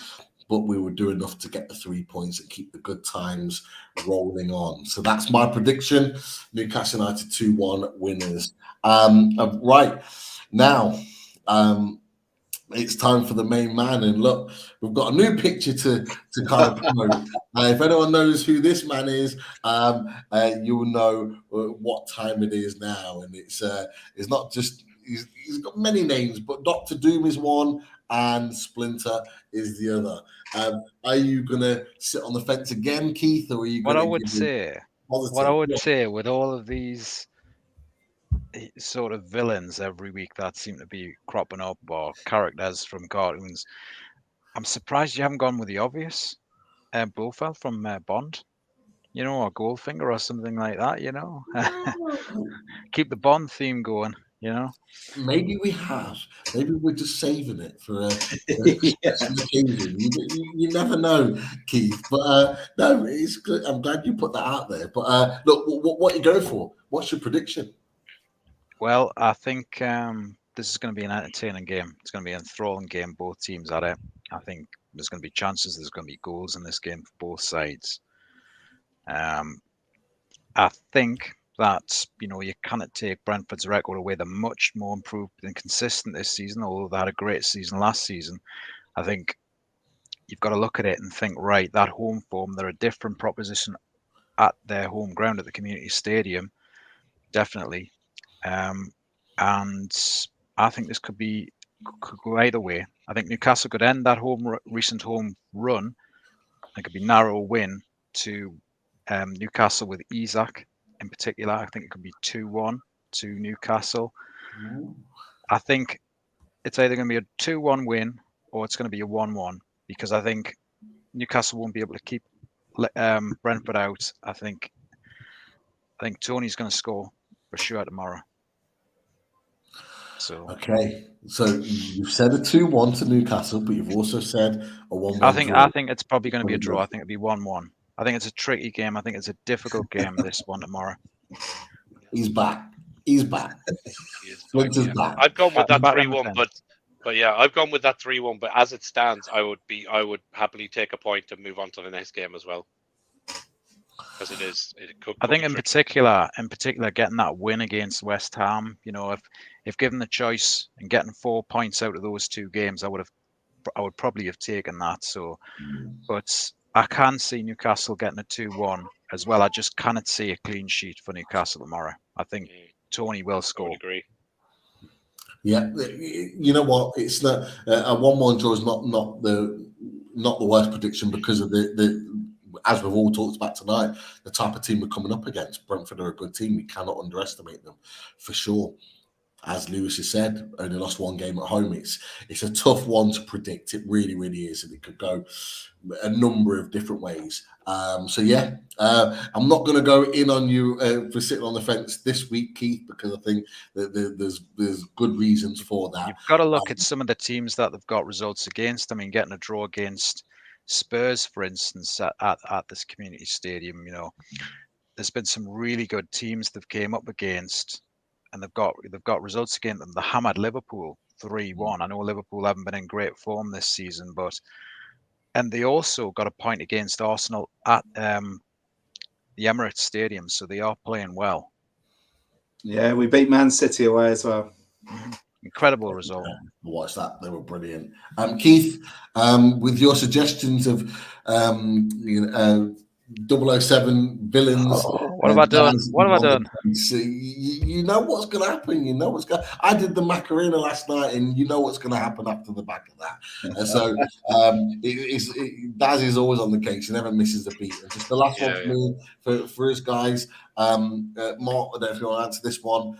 but we will do enough to get the 3 points and keep the good times rolling on. So that's my prediction. Newcastle United 2-1 winners. Right. Now, it's time for the main man, and look, we've got a new picture to kind of promote. If anyone knows who this man is, you will know what time it is now. And it's not just he's got many names, but Dr. Doom is one, and Splinter is the other. Are you gonna sit on the fence again, Keith, or are you? What I would say with all of these sort of villains every week that seem to be cropping up, or characters from cartoons, I'm surprised you haven't gone with the obvious Blofeld from Bond, you know, or Goldfinger or something like that, you know. Keep the Bond theme going, you know. Maybe we have. Maybe we're just saving it for a special occasion. You never know, Keith. But no, it's good. I'm glad you put that out there. But look, what are you going for? What's your prediction? Well, I think this is going to be an entertaining game. It's going to be an enthralling game. Both teams at it. I think there's going to be chances. There's going to be goals in this game for both sides. I think that, you know, you cannot take Brentford's record away. They're much more improved and consistent this season, although they had a great season last season. I think you've got to look at it and think, right, that home form, they're a different proposition at their home ground at the community stadium, definitely. And I think this could go either way. I think Newcastle could end that recent home run. It could be narrow win to Newcastle with Isaac in particular. I think it could be 2-1 to Newcastle. I think it's either going to be a 2-1 win or it's going to be a 1-1, because I think Newcastle won't be able to keep Brentford out. I think Toney's going to score for sure tomorrow. So okay, so you've said a 2-1 to Newcastle, but you've also said a 1-1. I think it's probably going to be a draw. I think it'll be 1-1. I think it's a tricky game. I think it's a difficult game, this one tomorrow. He's back. He's back. Splinter's back. I've gone with that 3-1, but yeah, I've gone with that 3-1. But as it stands, I would happily take a point and move on to the next game as well. Because I think in particular, getting that win against West Ham, you know, if given the choice and getting 4 points out of those two games, I would probably have taken that. So, but I can see Newcastle getting a 2-1 as well. I just cannot see a clean sheet for Newcastle tomorrow. I think Toney will I would score. agree. Yeah, you know what? It's not a 1-1 draw is not the worst prediction because of the as we've all talked about tonight, the type of team we're coming up against. Brentford are a good team. We cannot underestimate them for sure. As Lewis has said, only lost one game at home. It's a tough one to predict. It really, really is, and it could go a number of different ways. So yeah, I'm not going to go in on you for sitting on the fence this week, Keith, because I think that there's good reasons for that. You've got to look at some of the teams that they've got results against. I mean, getting a draw against Spurs, for instance, at this community stadium, you know, there's been some really good teams they've came up against, and they've got results against them. They hammered Liverpool 3-1. I know Liverpool haven't been in great form this season, and they also got a point against Arsenal at the Emirates Stadium, so they are playing well. Yeah, we beat Man City away as well. Incredible result. Watch that; they were brilliant. Keith, with your suggestions of 007 villains. What have I done? What have I done? You know what's going to happen. You know what's going. I did the Macarena last night, and you know what's going to happen after the back of that. And so Daz is always on the case. He never misses a beat. And just the last one for me, for us guys. Mark, I don't know if you want to answer this one.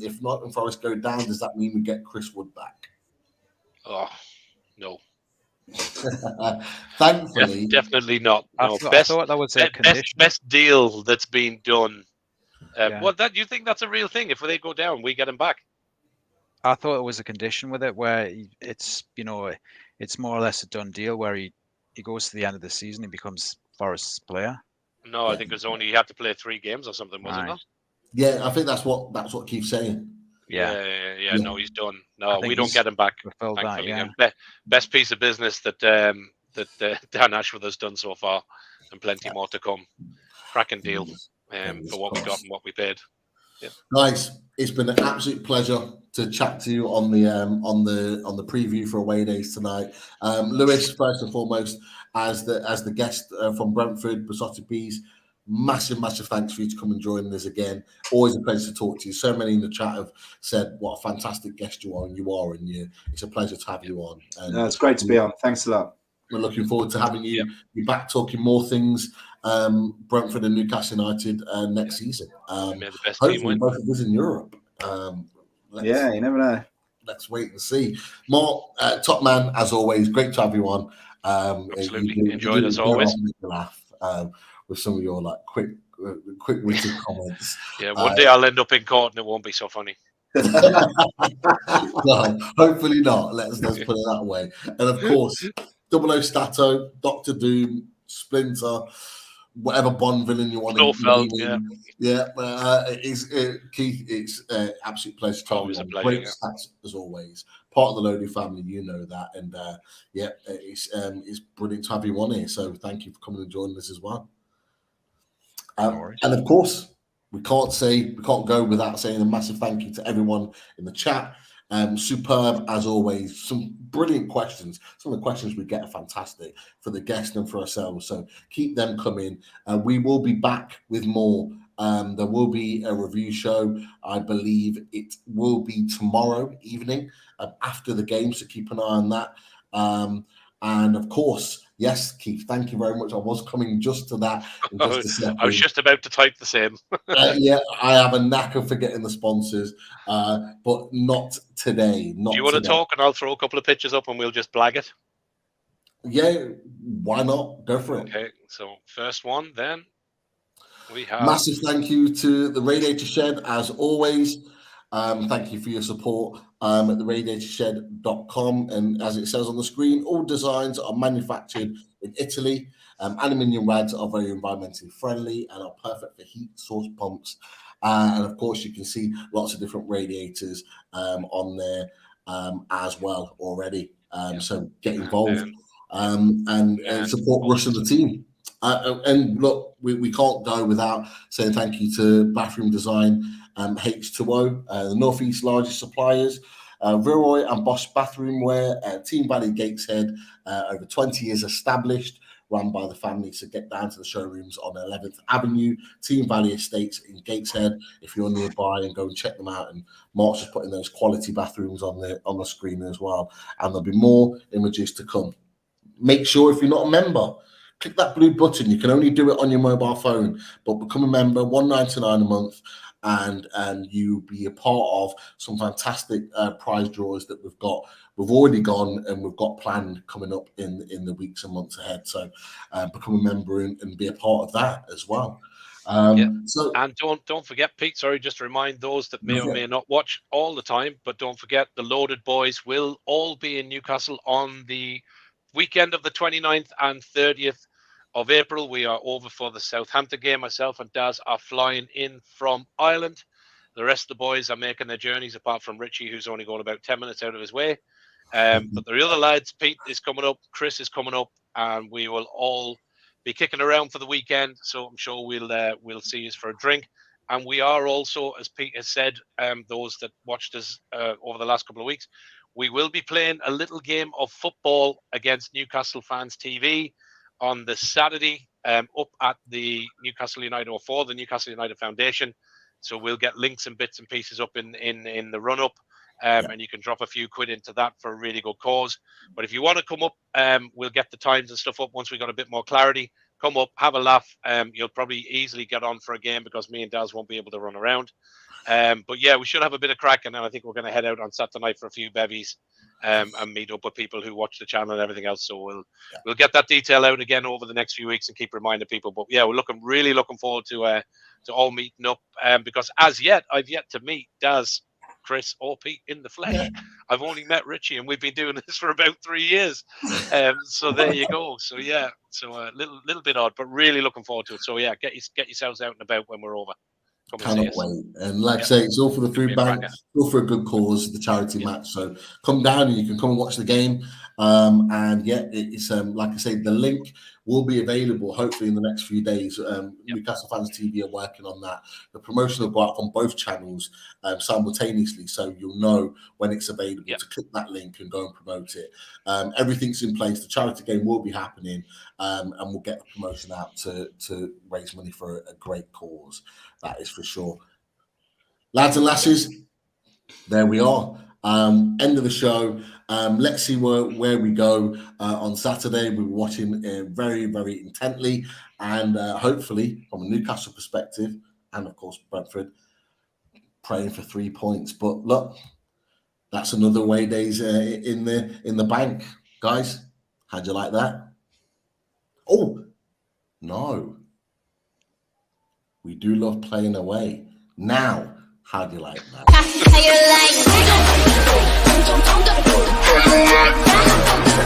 If Nottingham Forest go down, does that mean we get Chris Wood back? Oh no. Thankfully, definitely not. No, I thought that was a best deal that's been done. Do you think that's a real thing? If they go down, we get him back. I thought it was a condition with it where it's it's more or less a done deal where he goes to the end of the season, he becomes Forest's player. No, I think it was only he had to play 3 games or something, wasn't it? Yeah, I think that's what Keith's saying. Yeah. No, he's done. No, we don't get him back. Best piece of business that Dan Ashworth has done so far, and plenty more to come. Cracking deal for what we got and what we paid. Yeah. Guys, it's been an absolute pleasure to chat to you on the preview for away days tonight. Lewis, first and foremost, as the guest from Brentford Vs. Massive thanks for you to come and join us again. Always a pleasure to talk to you. So many in the chat have said what a fantastic guest you are, and it's a pleasure to have you on. And it's great to be on. Thanks a lot. We're looking forward to having you back talking more things. Brentford and Newcastle United next season. Hopefully both of us in Europe. You never know. Let's wait and see. Mark, top man, as always, great to have you on. Absolutely. Enjoyed as always. Laugh with some of your quick-witted comments. Yeah, one day I'll end up in court and it won't be so funny. No, hopefully not. Let's put it that way. And of course, 00 Stato, Dr. Doom, Splinter, whatever Bond villain you want. Keith, it's an absolute pleasure. Always a pleasure. Great stats as always. Part of the Lodi family, you know that, and it's brilliant to have you on here. So thank you for coming and joining us as well. And of course, we can't go without saying a massive thank you to everyone in the chat. Superb as always. Some brilliant questions. Some of the questions we get are fantastic for the guests and for ourselves. So keep them coming. We will be back with more. There will be a review show. I believe it will be tomorrow evening after the game. So keep an eye on that. And of course, yes, Keith, thank you very much. I was coming just to that. I was just about to type the same. I have a knack of forgetting the sponsors, but not today. Do you want to talk and I'll throw a couple of pictures up and we'll just blag it? Yeah, why not? Go for it. Okay, so first one then. We have massive thank you to the Radiator Shed, as always. Thank you for your support at theradiatorshed.com. And as it says on the screen, all designs are manufactured in Italy. Aluminium rads are very environmentally friendly and are perfect for heat source pumps. And of course, you can see lots of different radiators on there as well already. So get involved and support Russ and the team. And look, we can't go without saying thank you to Bathroom Design, H2O, the Northeast's largest suppliers, Vilroy and Bosch Bathroom Wear, Team Valley Gateshead, over 20 years established, run by the family. So get down to the showrooms on 11th Avenue, Team Valley Estates in Gateshead, if you're nearby, and go and check them out. And Mark's just putting those quality bathrooms on the screen as well. And there'll be more images to come. Make sure, if you're not a member, click that blue button. You can only do it on your mobile phone, but become a member, $1.99 a month, and you'll be a part of some fantastic prize draws that we've already gone and we've got planned coming up in the weeks and months ahead. So become a member and be a part of that as well. So, and don't forget, Pete, sorry, just to remind those that may or may not watch all the time, but don't forget the Loaded Boys will all be in Newcastle on the weekend of the 29th and 30th of April. We are over for the Southampton game. Myself and Daz are flying in from Ireland. The rest of the boys are making their journeys, apart from Richie, who's only going about 10 minutes out of his way. But the other lads, Pete is coming up, Chris is coming up, and we will all be kicking around for the weekend. So I'm sure we'll see us for a drink. And we are also, as Pete has said, those that watched us over the last couple of weeks, we will be playing a little game of football against Newcastle Fans TV on the Saturday up at the Newcastle United, or for the Newcastle United Foundation. So we'll get links and bits and pieces up in the run-up, and you can drop a few quid into that for a really good cause. But if you want to come up, we'll get the times and stuff up once we got a bit more clarity. Come up, have a laugh. You'll probably easily get on for a game because me and Daz won't be able to run around. But yeah, we should have a bit of crack, and then I think we're going to head out on Saturday night for a few bevies and meet up with people who watch the channel and everything else. So we'll get that detail out again over the next few weeks and keep reminding people. But yeah, we're really looking forward to all meeting up, because as yet I've yet to meet Daz, Chris, or Pete in the flesh. Yeah. I've only met Richie, and we've been doing this for about 3 years. So there you go. So yeah, so a little bit odd, but really looking forward to it. So yeah, get yourselves out and about when we're over. Cannot wait. And like I say, it's all for the food bank, it's all for a good cause, the charity match. So come down and you can come and watch the game. And yeah, it's like I say, the link will be available hopefully in the next few days. Newcastle Fans TV are working on that. The promotion will go out on both channels simultaneously, so you'll know when it's available to click that link and go and promote it. Everything's in place. The charity game will be happening, and we'll get the promotion out to raise money for a great cause. That is for sure. Lads and lasses, there we are. End of the show. Let's see where we go on Saturday. We're watching very, very intently, and hopefully from a Newcastle perspective, and of course Brentford, praying for 3 points. But look, that's another away days in the bank, guys. How'd you like that? Oh no, we do love playing away. Now, how do you like that? How you like that?